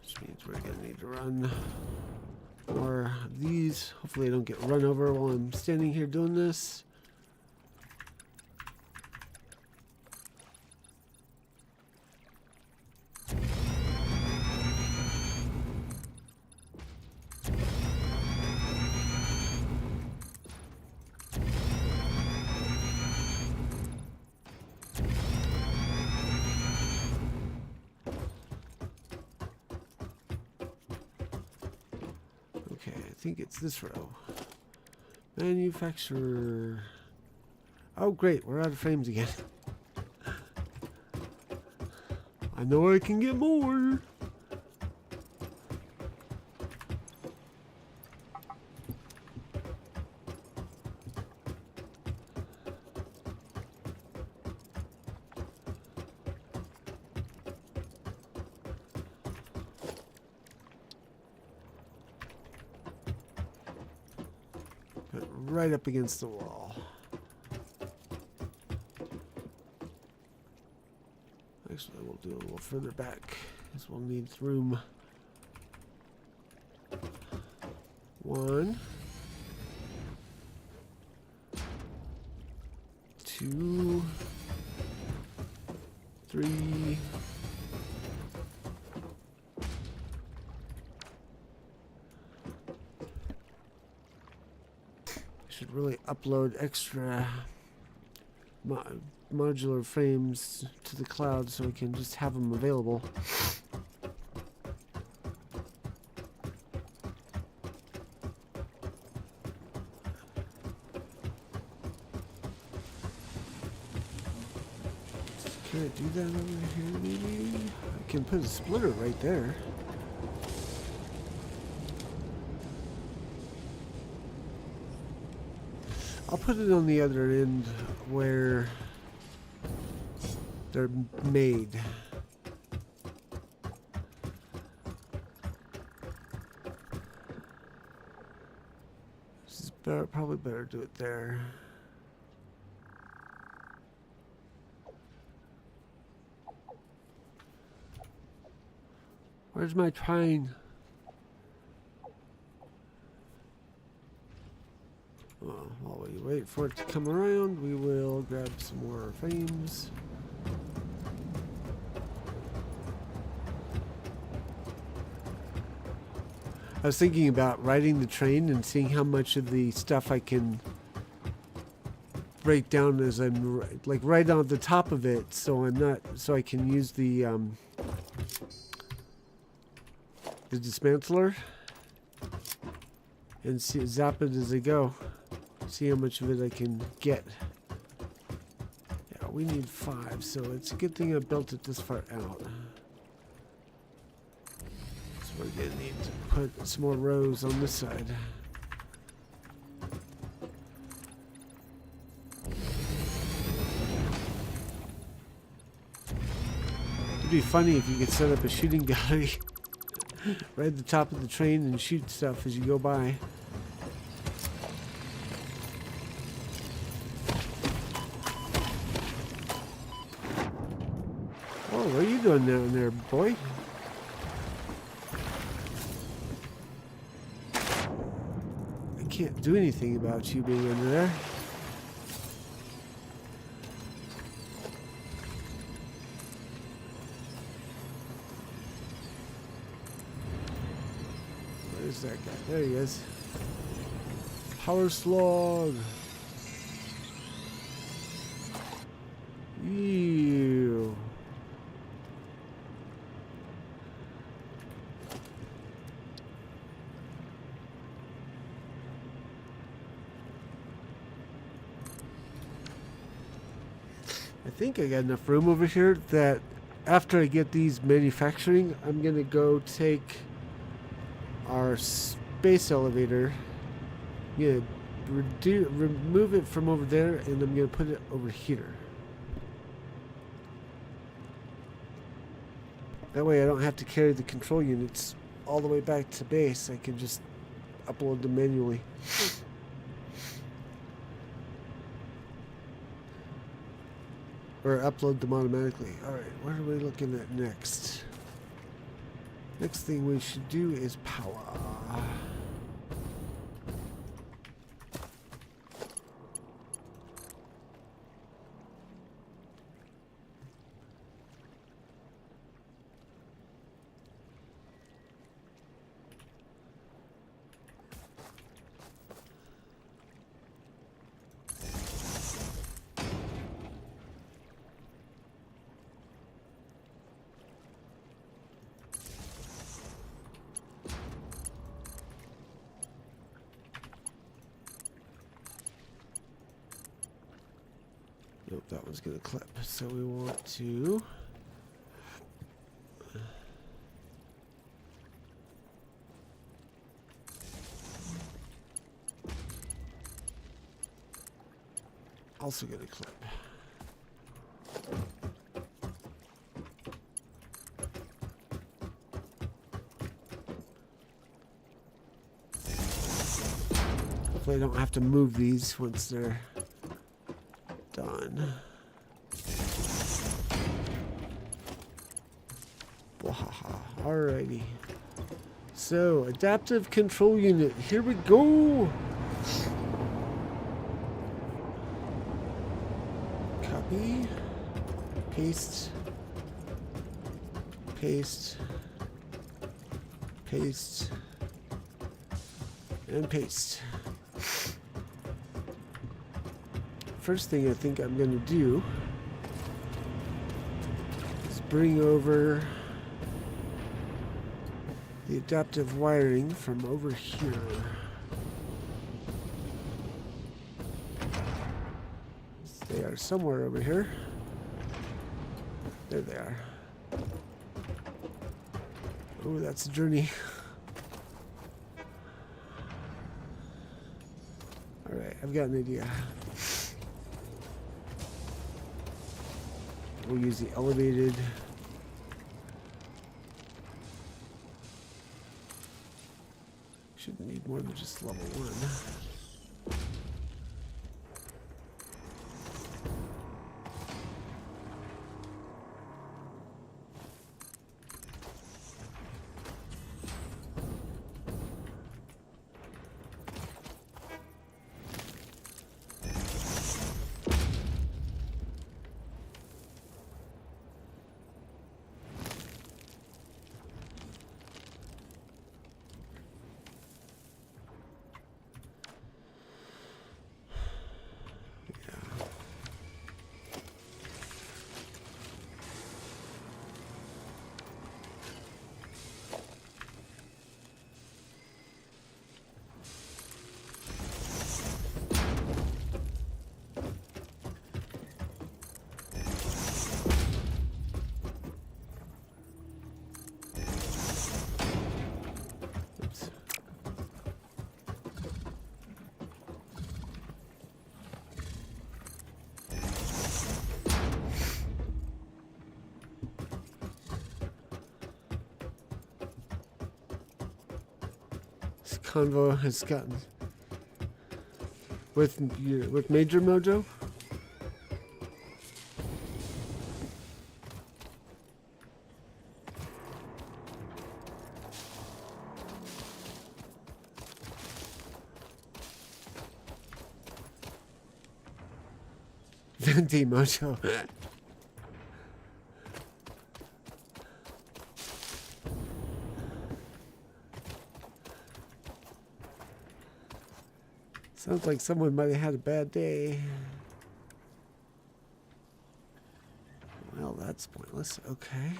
Which means we're going to need to run more of these. Hopefully I don't get run over while I'm standing here doing this. Okay, I think it's this row. Manufacturer. Oh, great. We're out of frames again. I know I can get more. Right up against the wall. Actually, we'll do a little further back because we'll need room. 1, 2, 3. Should really upload extra modular frames to the cloud so we can just have them available. Can I do that over here maybe? I can put a splitter right there. I'll put it on the other end where they're made. This is better, probably better to do it there. Where's my train? Well, while we wait for it to come around, we will grab some more frames. I was thinking about riding the train and seeing how much of the stuff I can break down as I'm like right on the top of it, so I can use the dismantler and zap it as I go. See how much of it I can get. Yeah, we need 5, so it's a good thing I built it this far out. So we're gonna need to put some more rows on this side. It'd be funny if you could set up a shooting gallery right at the top of the train and shoot stuff as you go by. Oh, what are you doing down there, boy? I can't do anything about you being under there. There he is. Power slog. Ew. I think I got enough room over here that after I get these manufacturing, I'm gonna go take our space elevator. Yeah, remove it from over there, and I'm gonna put it over here. That way I don't have to carry the control units all the way back to base. I can just upload them manually. Or upload them automatically. Alright, what are we looking at next? Next thing we should do is power. Nope, that one's gonna clip. So we want to also gonna clip. Hopefully I don't have to move these once they're done. Wahaha. Alrighty. So, adaptive control unit. Here we go. Copy. Paste. Paste. Paste. And paste. First thing I think I'm going to do is bring over the adaptive wiring from over here. They are somewhere over here. There they are. Oh, that's a journey. Alright, I've got an idea. We'll use the elevated. Shouldn't need more than just level 1. Convo has gotten with Major Mojo. Venti Mojo. Sounds like someone might have had a bad day. Well, that's pointless. Okay.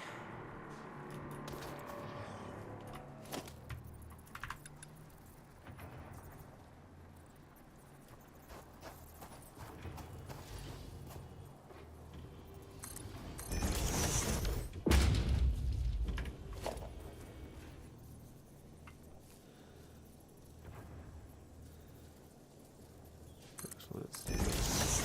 Let's do this.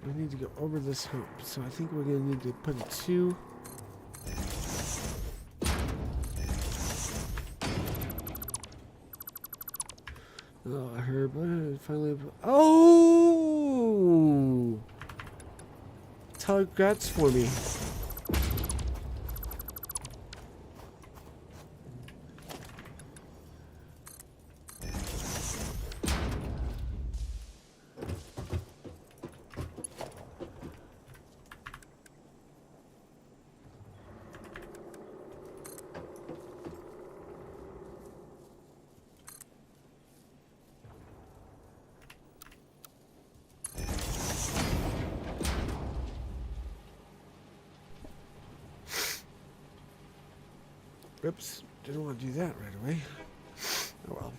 We need to go over this hump, so I think we're going to need to put a 2. Oh, I heard. Finally. Oh! Tug guts for me. Oops, didn't want to do that right away. Oh well.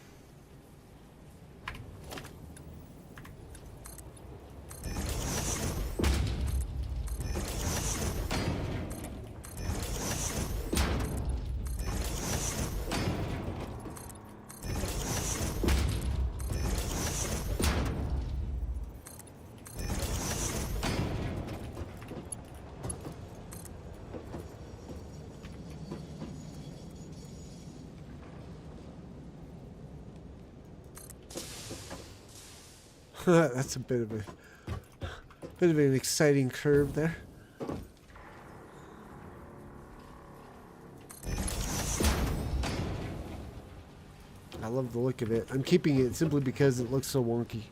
That's a bit of an exciting curve there. I love the look of it. I'm keeping it simply because it looks so wonky.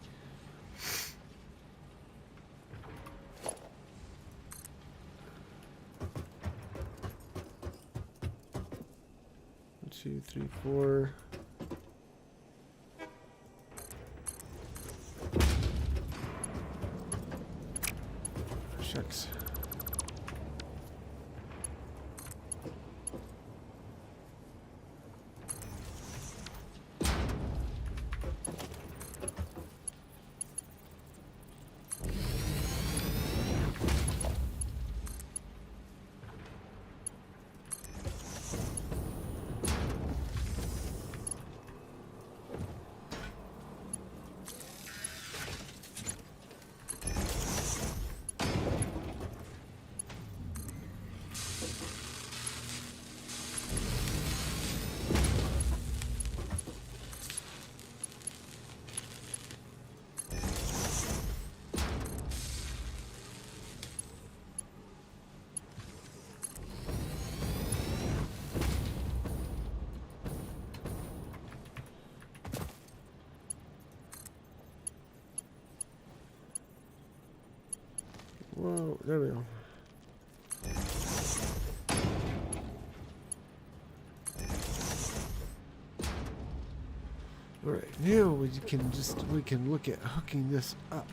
One, 2, 3, 4. Shucks. Whoa, there we go. All right, now we can look at hooking this up.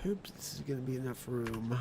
Hope this is going to be enough room.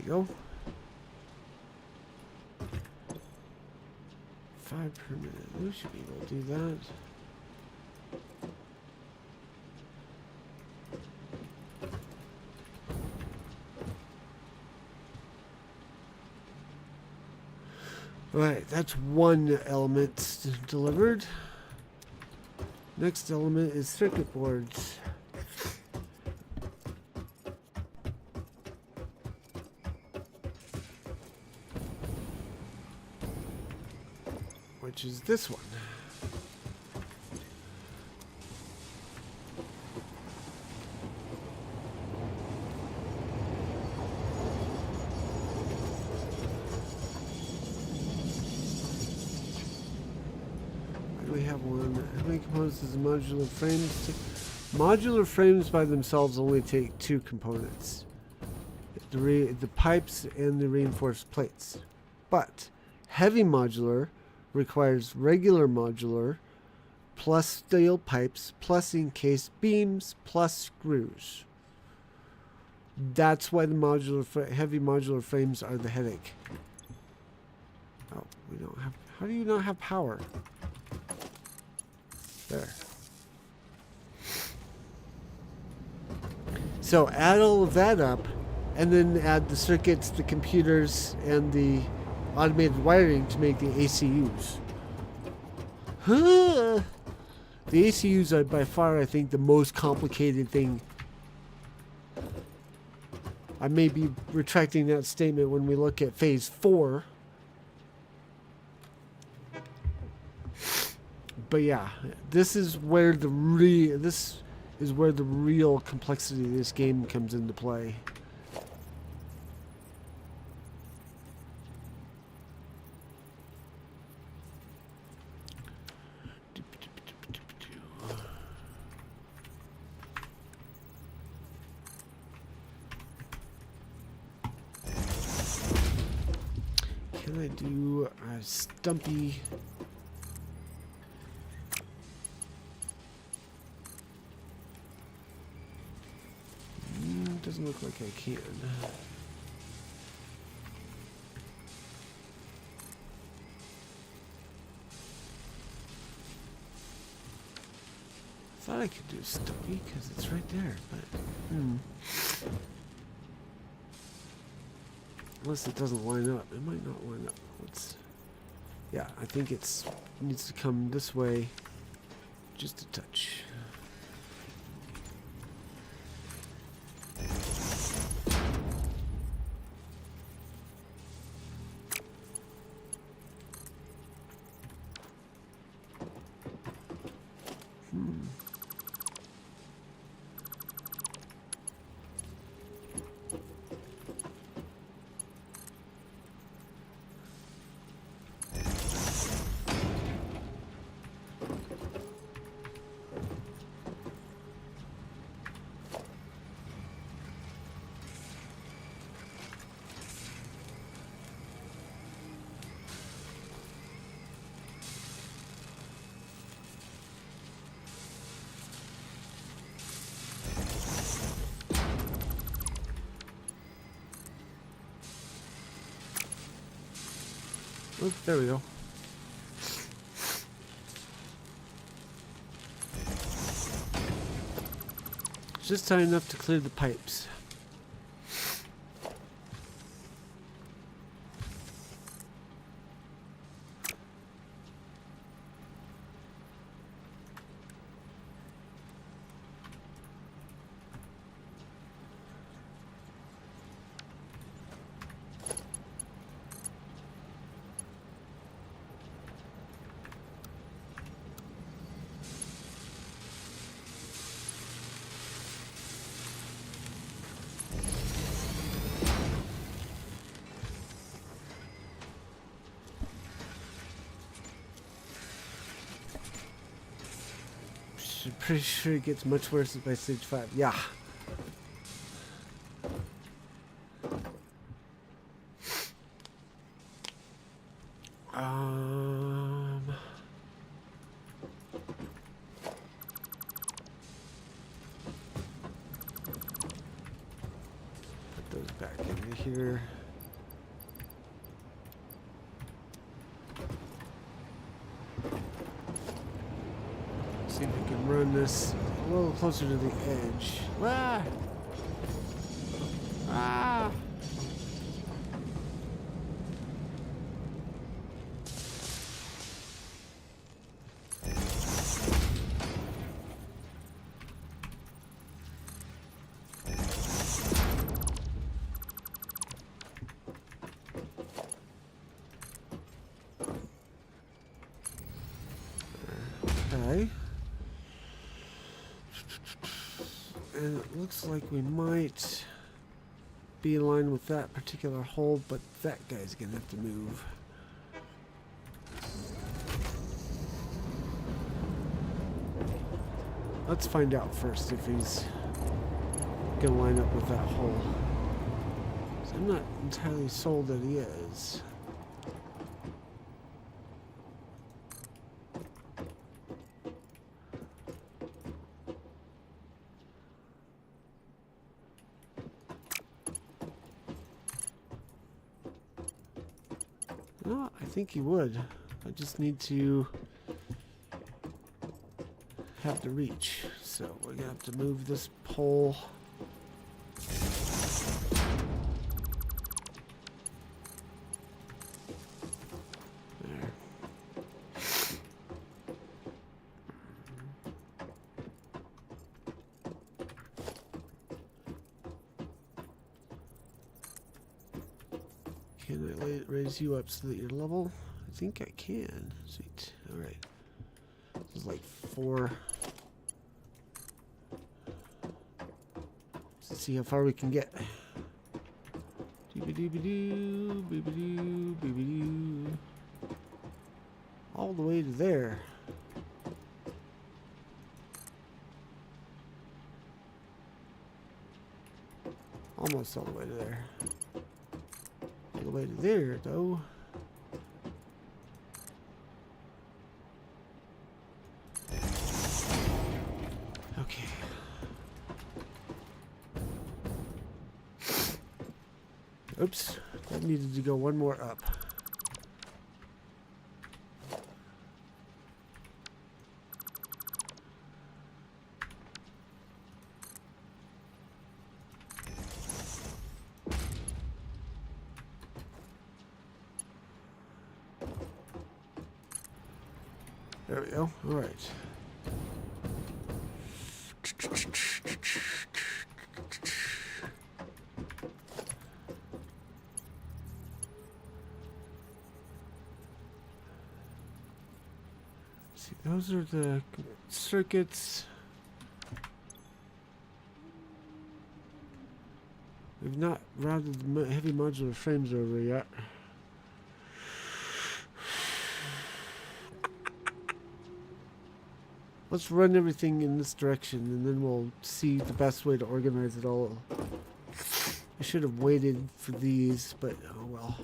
go. 5 per minute. We should be able to do that. Alright, that's one element delivered. Next element is circuit boards. Which is this one. We have one. How many components does a modular frame take? Modular frames by themselves only take 2 components. The pipes and the reinforced plates. But heavy modular requires regular modular plus steel pipes plus encased beams plus screws. That's why the heavy modular frames are the headache. Oh, we don't have... How do you not have power? There. So add all of that up, and then add the circuits, the computers, and the automated wiring to make the ACUs. The ACUs are by far, I think, the most complicated thing. I may be retracting that statement when we look at phase 4. But yeah, this is where the real complexity of this game comes into play. Can I do a stumpy? Doesn't look like I can. Thought I could do stumpy because it's right there, but unless it doesn't line up, it might not line up. Yeah, I think it needs to come this way, just a touch. Oh, there we go. Just high enough to clear the pipes. I'm pretty sure it gets much worse by stage 5. Yeah. Put those back into here. See if we can run this a little closer to the edge. Ah! Ah! Okay. And it looks like we might be in line with that particular hole, but that guy's gonna have to move. Let's find out first if he's gonna line up with that hole. So I'm not entirely sold that he is. Well, I think he would. I just need to have the reach. So we're gonna have to move this pole. There. Can I raise you up so that you're level? I think I can. Sweet. All right. This is like 4. Let's see how far we can get. Doobie-doobie-doo, boobie-doo, boobie-doo. All the way to there. Almost all the way to there. All the way to there, though. Okay. Oops, that needed to go one more up. There we go. All right. See, those are the circuits. We've not routed the heavy modular frames over yet. Let's run everything in this direction, and then we'll see the best way to organize it all. I should have waited for these, but oh well.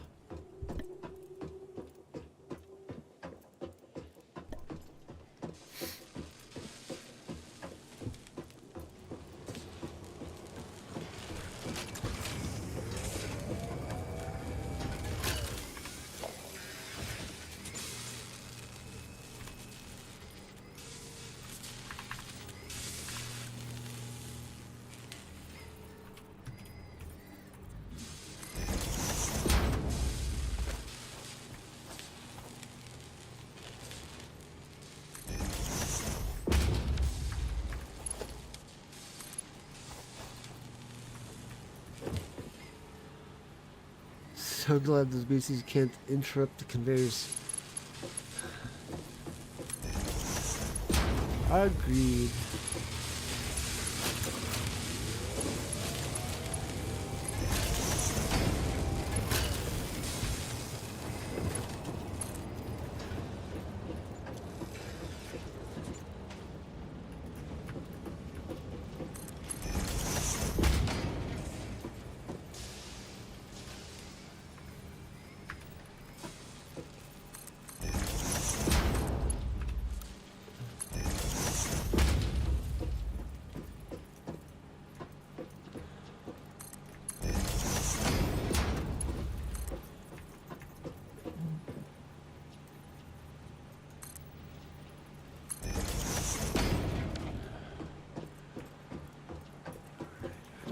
So glad those BCs can't interrupt the conveyors. Agreed.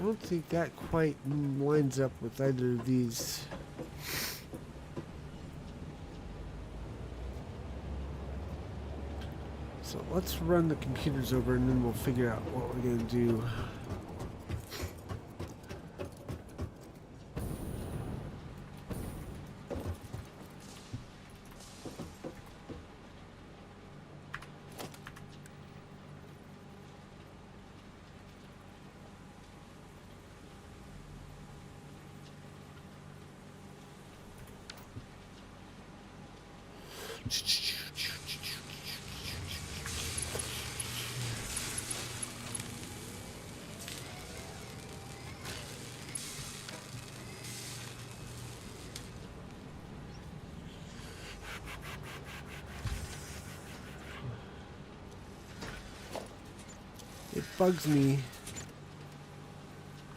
don't think that quite lines up with either of these. So let's run the computers over and then we'll figure out what we're going to do. It bugs me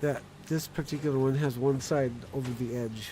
that this particular one has one side over the edge.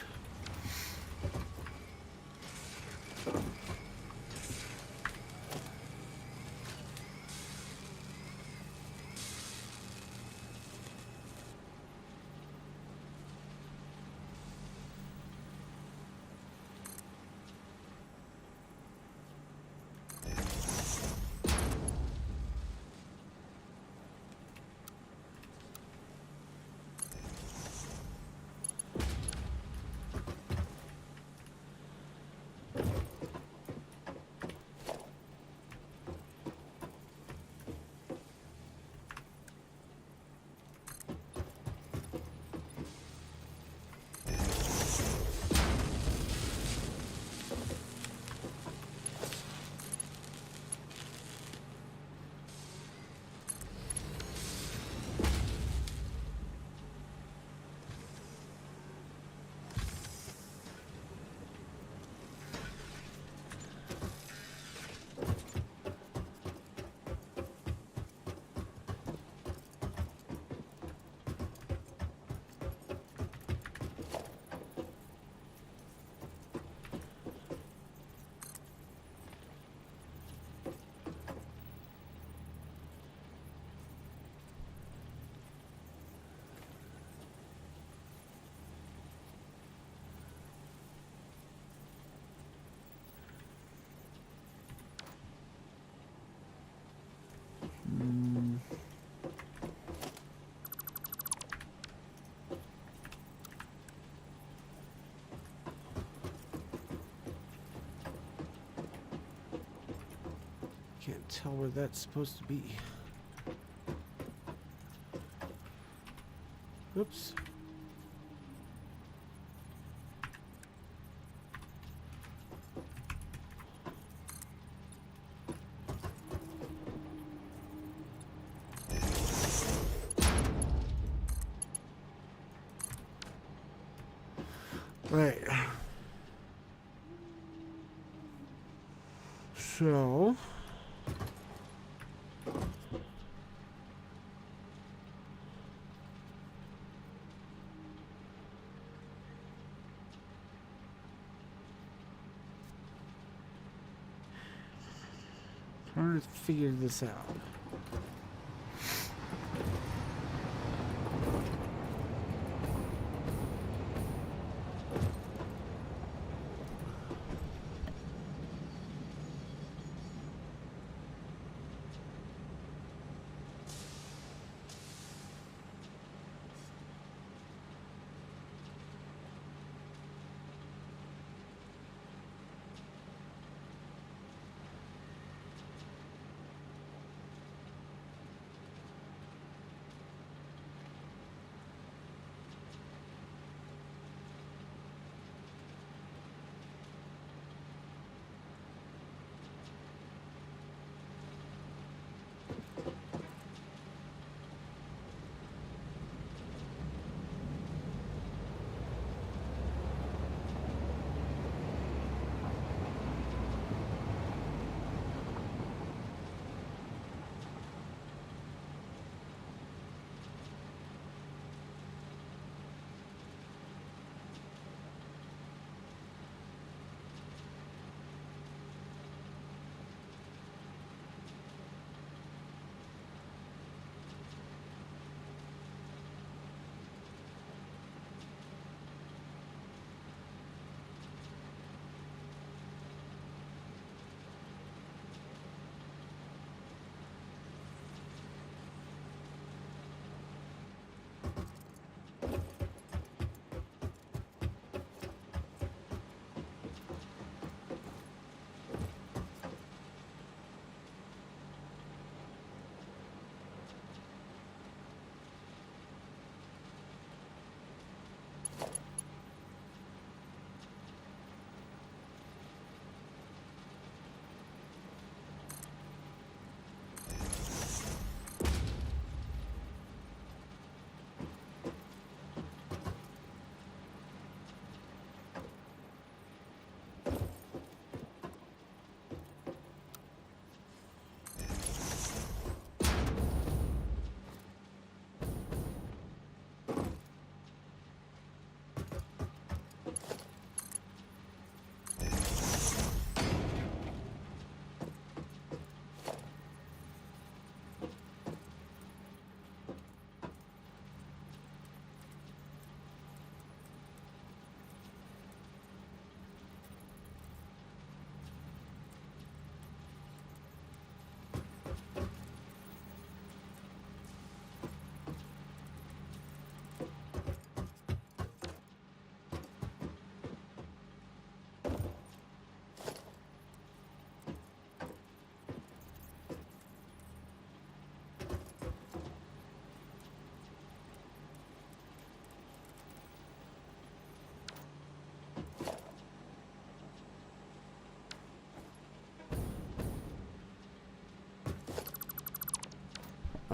Can't tell where that's supposed to be. Oops. Right. So trying to figure this out.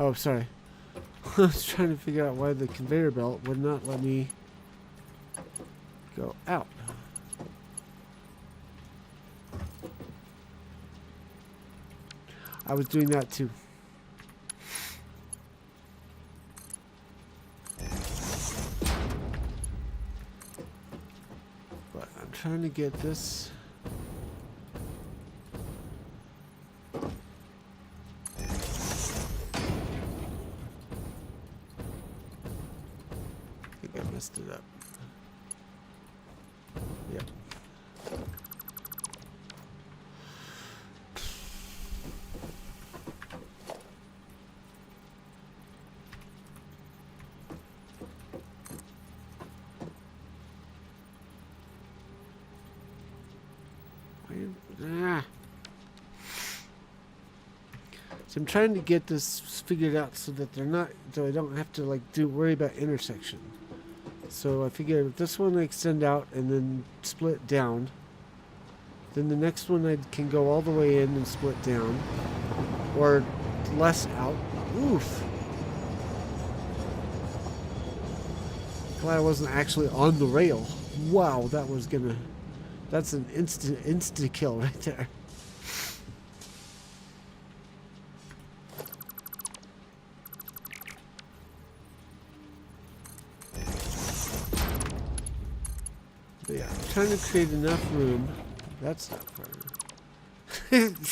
Oh, sorry. I was trying to figure out why the conveyor belt would not let me go out. I was doing that too. But I'm trying to get this. I think I messed it up. Yep. So I'm trying to get this figured out so that they're not, so I don't have to like worry about intersection. So I figure if this one I extend out and then split down, then the next one I can go all the way in and split down, or less out. Oof. Glad I wasn't actually on the rail. Wow, that was gonna. That's an instant kill right there. But yeah, I'm trying to create enough room. That's not far enough.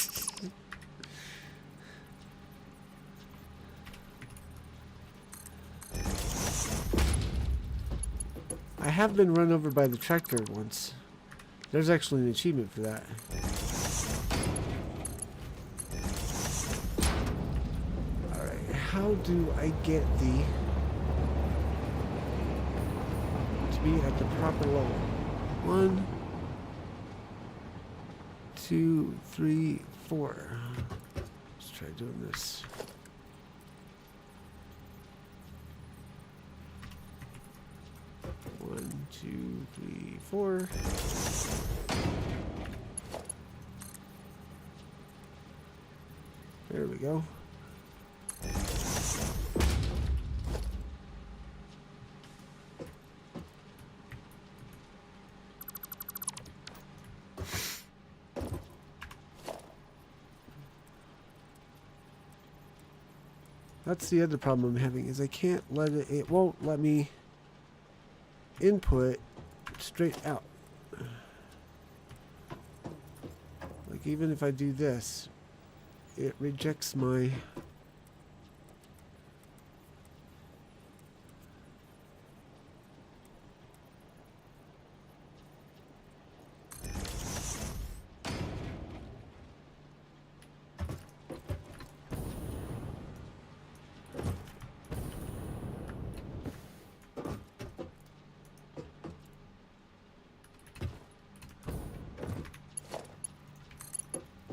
I have been run over by the tractor once. There's actually an achievement for that. Alright, how do I get the to be at the proper level? 1, 2, 3, 4. Let's try doing this. One, 2, 3, 4. There we go. That's the other problem I'm having is I can't let it won't let me input straight out. Like even if I do this, it rejects my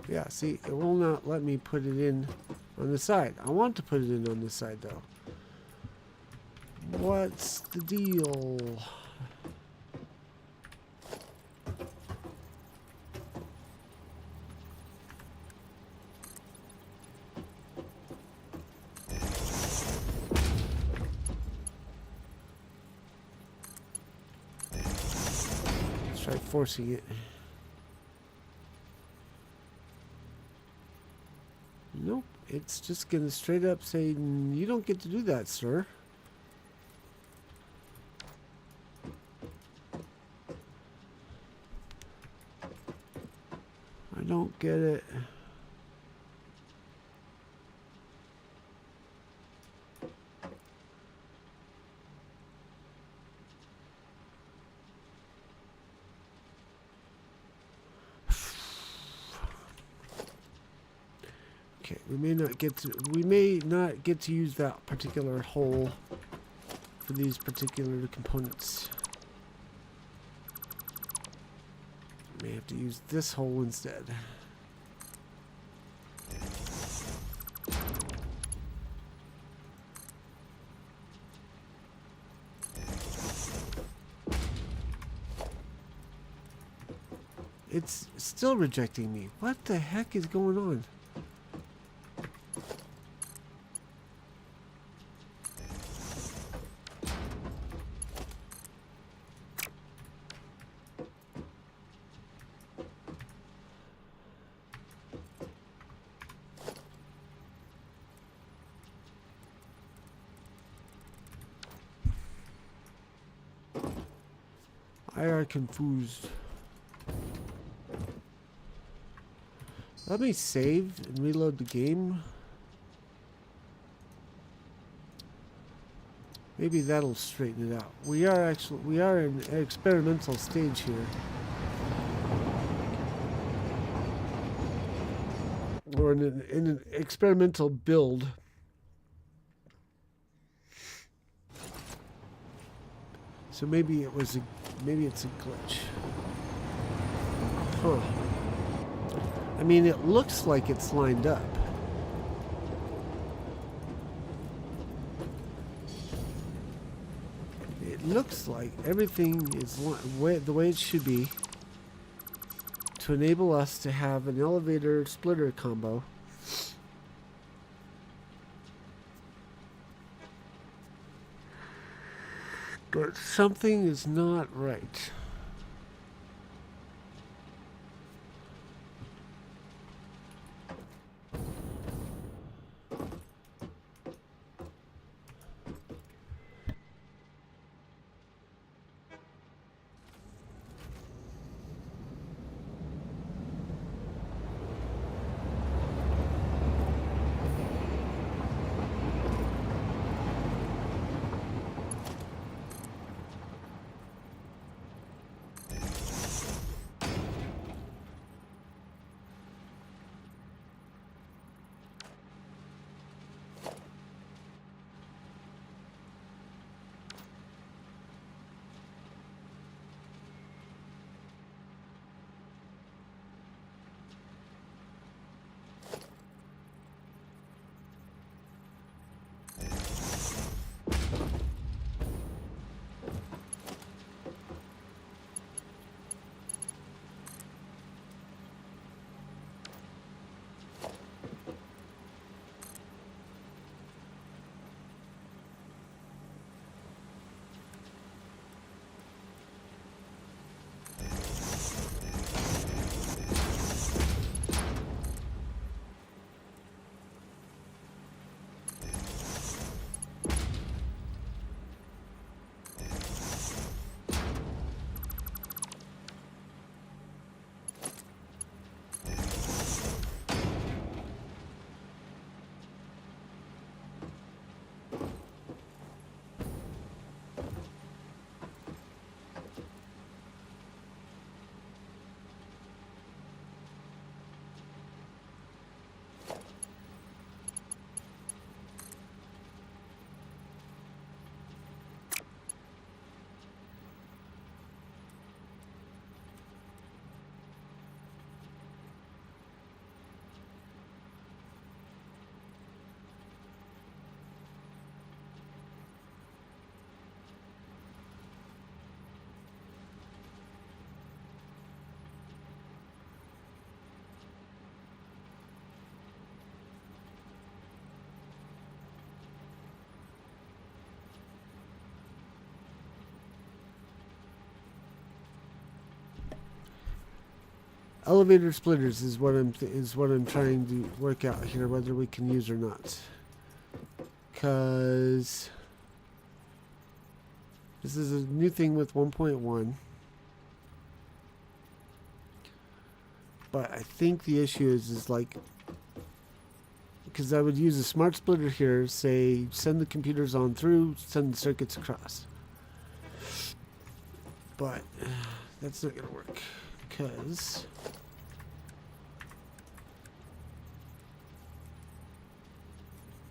yeah, see, it will not let me put it in on the side. I want to put it in on this side, though. What's the deal? Let's try forcing it. Nope, it's just gonna straight up say, you don't get to do that, sir. I don't get it. Okay, we may not get to use that particular hole for these particular components. We may have to use this hole instead. It's still rejecting me. What the heck is going on? I are confused. Let me save and reload the game. Maybe that'll straighten it out. We are in an experimental stage here. Or in an experimental build. So maybe it's a glitch. Huh. I mean, it looks like it's lined up. It looks like everything is the way it should be to enable us to have an elevator splitter combo. But something is not right. Elevator splitters is what I'm trying to work out here, whether we can use or not. Cause this is a new thing with 1.1. But I think the issue is like, because I would use a smart splitter here, say send the computers on through, send the circuits across. But that's not gonna work because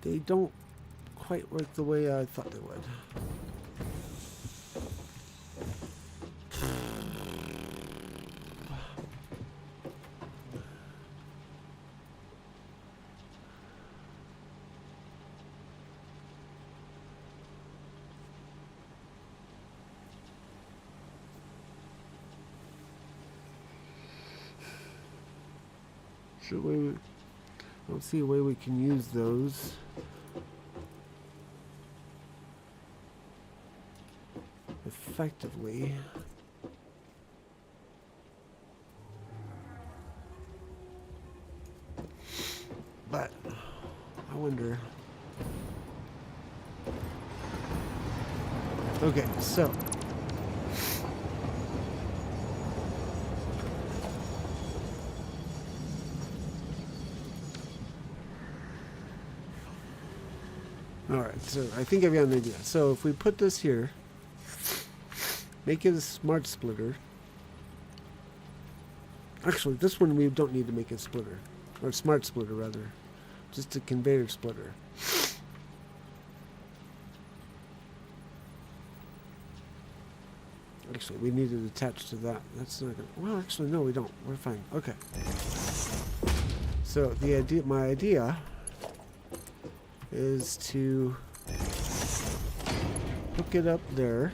they don't quite work the way I thought they would. I don't see a way we can use those. Effectively. But I wonder. Okay, so Alright, so I think I've got an idea. So if we put this here, make it a smart splitter. Actually, this one we don't need to make a splitter. Or a smart splitter, rather. Just a conveyor splitter. Actually, we need it attached to that. That's not gonna... Well, actually, no, we don't. We're fine. Okay. So, my idea is to hook it up there.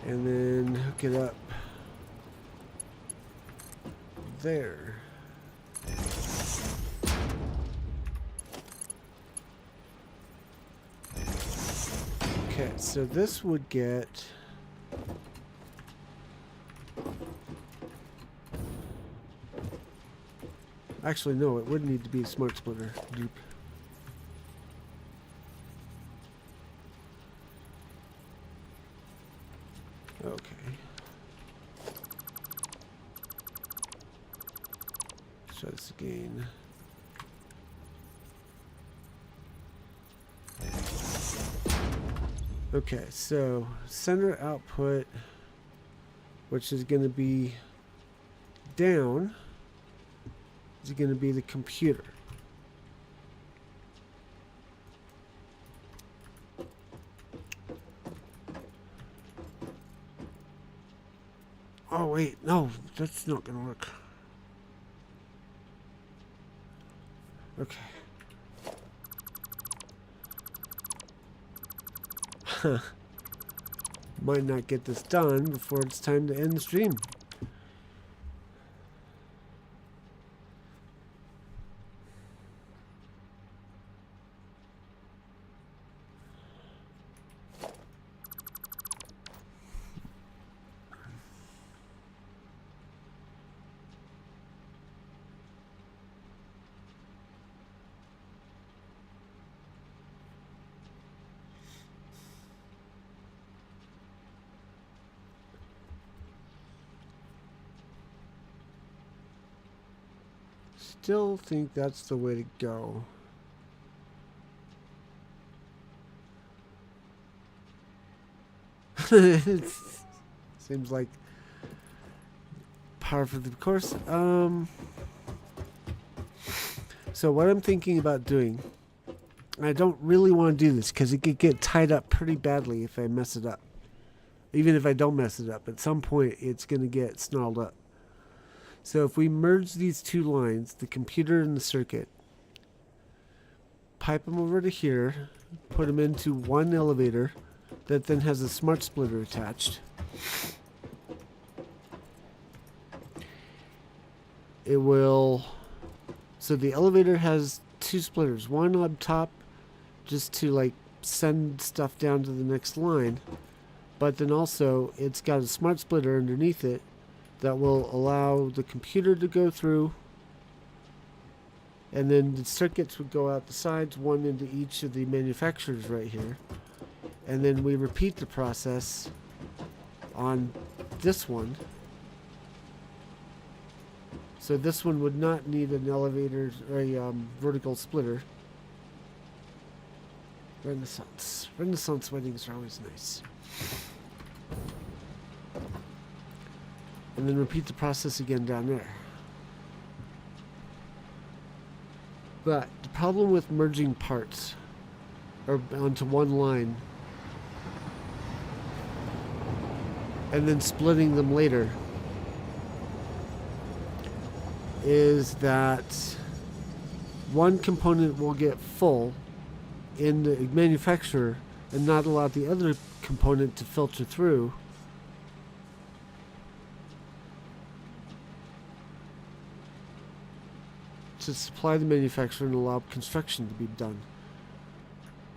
And then hook it up there. Okay, so this would get... Actually, no, it would need to be a smart splitter. Doop. Okay. Let's try this again. Okay, so center output, which is going to be down, is going to be the computer. Oh wait, no, that's not going to work. Okay. Might not get this done before it's time to end the stream. Still think that's the way to go. Seems like par for the course. So what I'm thinking about doing, I don't really want to do this because it could get tied up pretty badly if I mess it up. Even if I don't mess it up, at some point it's going to get snarled up. So if we merge these two lines, the computer and the circuit, pipe them over to here, put them into one elevator that then has a smart splitter attached. It will... So the elevator has two splitters, one on top just to like send stuff down to the next line, but then also it's got a smart splitter underneath it that will allow the computer to go through, and then the circuits would go out the sides, one into each of the manufacturers right here, and then we repeat the process on this one. So this one would not need an elevator or a vertical splitter. Renaissance weddings are always nice. And then repeat the process again down there. But the problem with merging parts or onto one line and then splitting them later is that one component will get full in the manufacturer and not allow the other component to filter through. To supply the manufacturer and allow construction to be done.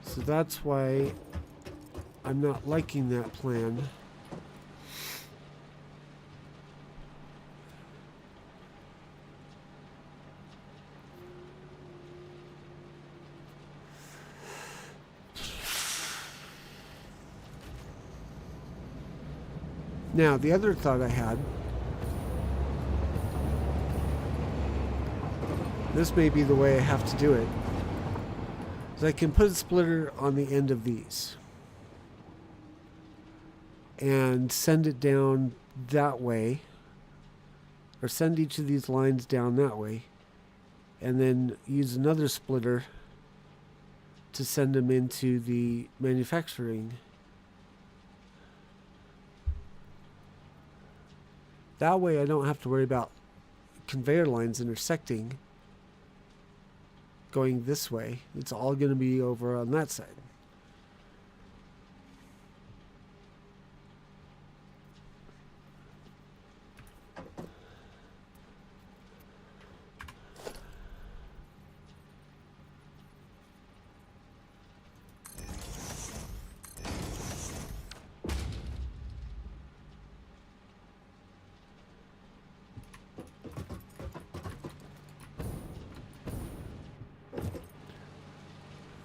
So that's why I'm not liking that plan. Now, the other thought I had, this may be the way I have to do it, is I can put a splitter on the end of these and send it down that way, or send each of these lines down that way, and then use another splitter to send them into the manufacturing. That way I don't have to worry about conveyor lines intersecting going this way. It's all going to be over on that side.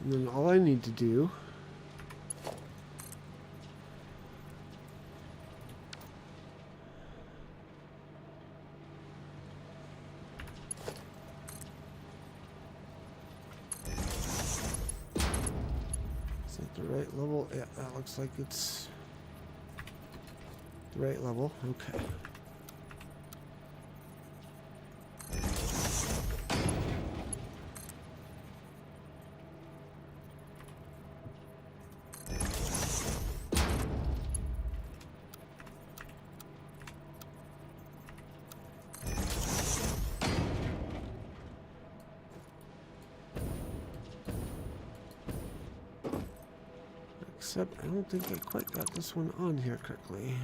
And then all I need to do is that the right level? Yeah, that looks like it's the right level. Okay. Except I don't think I quite got this one on here correctly.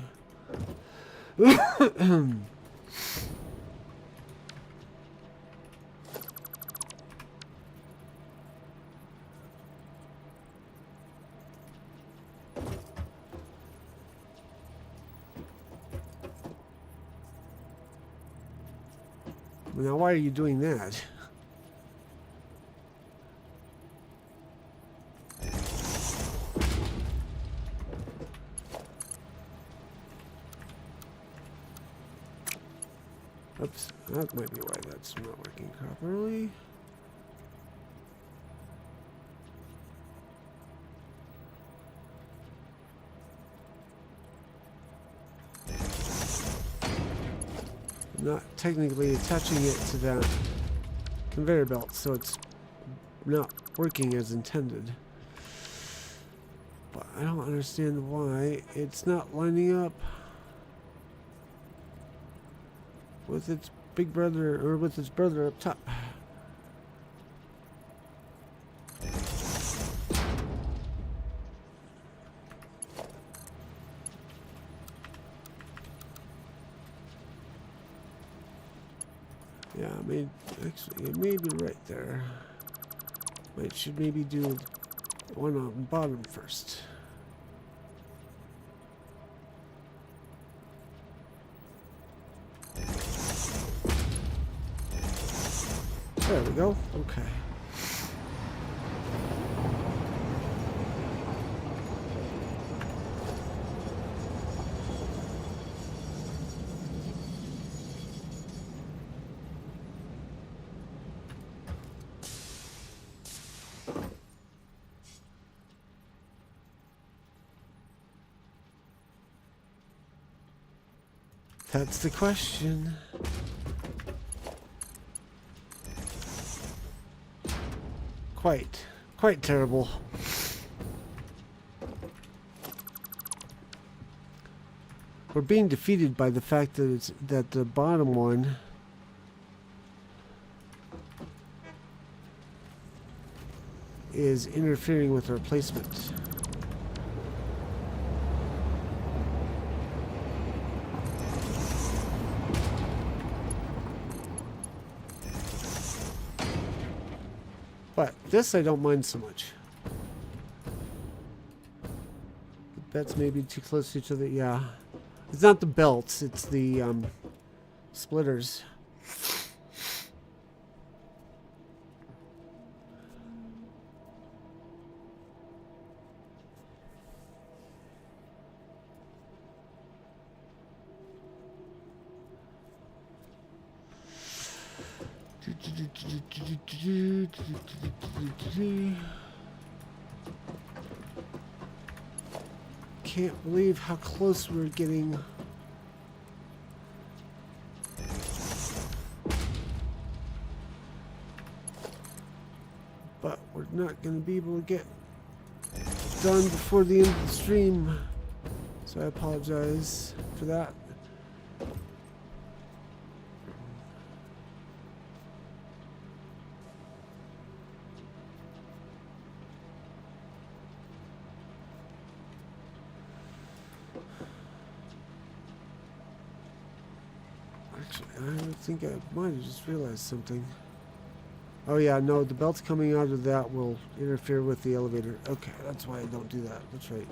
Now, why are you doing that? Oops, that might be why that's not working properly. I'm not technically attaching it to that conveyor belt, so it's not working as intended. But I don't understand why it's not lining up with its big brother, or with its brother up top. Yeah, actually, it may be right there. I should maybe do one on the bottom first. There we go. Okay. That's the question. Quite terrible. We're being defeated by the fact that the bottom one is interfering with our placement. But this I don't mind so much. The bets may be too close to each other. Yeah. It's not the belts, it's the splitters. Can't believe how close we're getting. But we're not going to be able to get done before the end of the stream. So I apologize for that. Actually, I think I might have just realized something. Oh yeah, no, the belts coming out of that will interfere with the elevator. Okay, that's why I don't do that. That's right.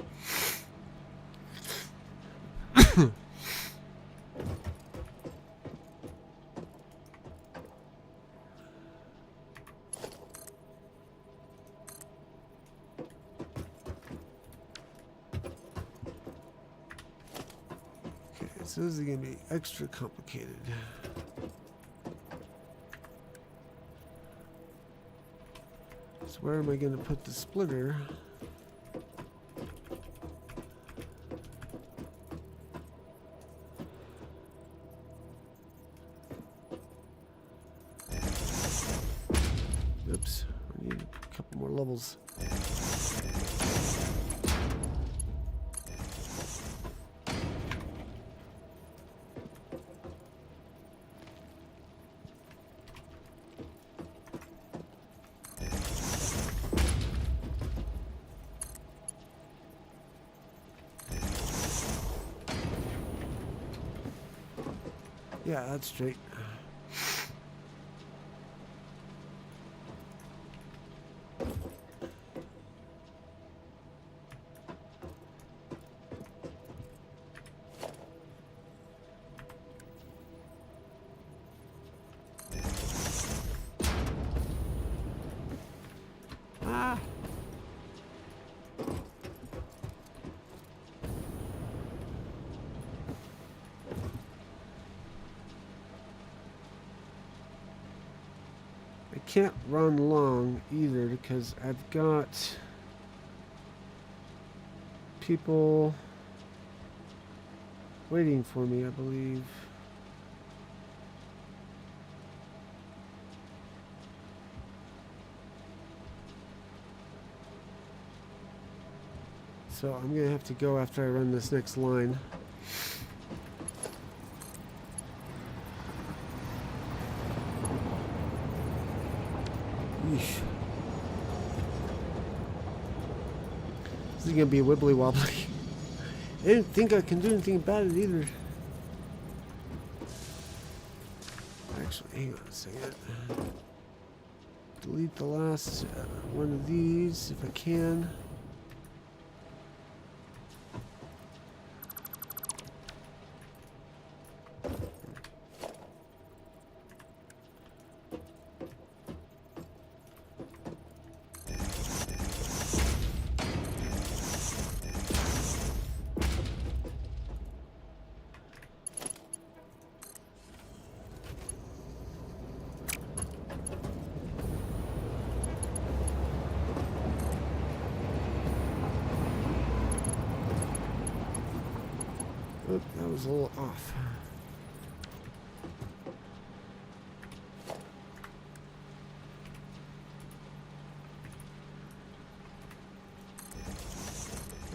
Okay, so this is going to be extra complicated. So where am I going to put the splitter? Oops, I need a couple more levels. Yeah, that's straight. Ah. I can't run long either because I've got people waiting for me, I believe. So I'm going to have to go after I run this next line. Yeesh. This is going to be wibbly wobbly. I didn't think I can do anything about it either. Actually, hang on a second. Delete the last one of these if I can. Oh, that was a little off.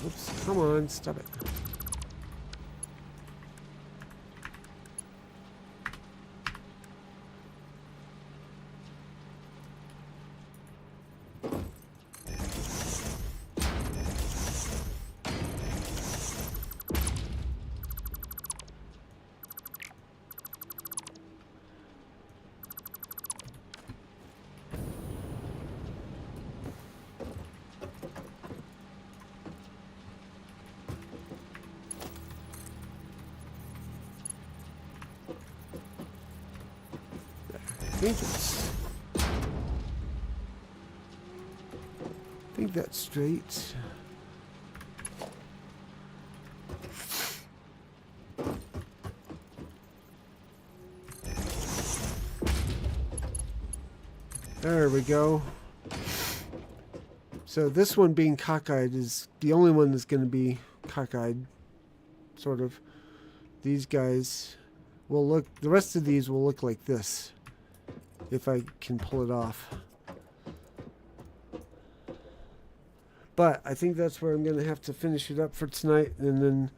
Oops, come on, stop it. I think that's straight. There we go. So this one being cockeyed is the only one that's going to be cockeyed, sort of. These guys will look, the rest of these will look like this, if I can pull it off. But I think that's where I'm going to have to finish it up for tonight, and then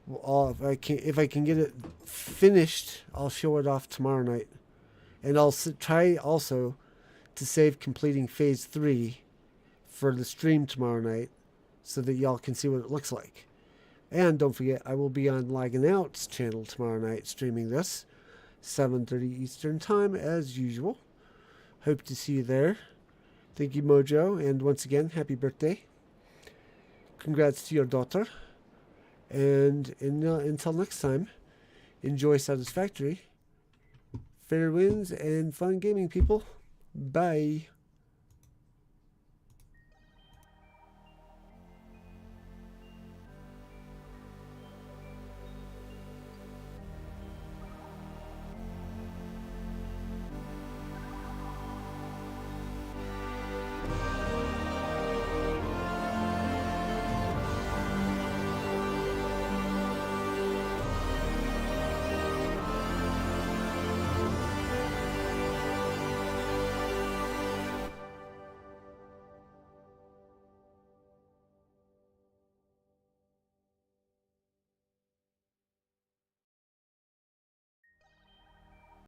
if I can get it finished, I'll show it off tomorrow night. And I'll try also to save completing phase 3 for the stream tomorrow night, so that y'all can see what it looks like. And don't forget, I will be on Lagging Out's channel tomorrow night streaming this, 7:30 Eastern Time as usual. Hope to see you there. Thank you, Mojo, and once again, happy birthday. Congrats to your daughter. And until next time, enjoy Satisfactory. Fair winds and fun gaming, people. Bye.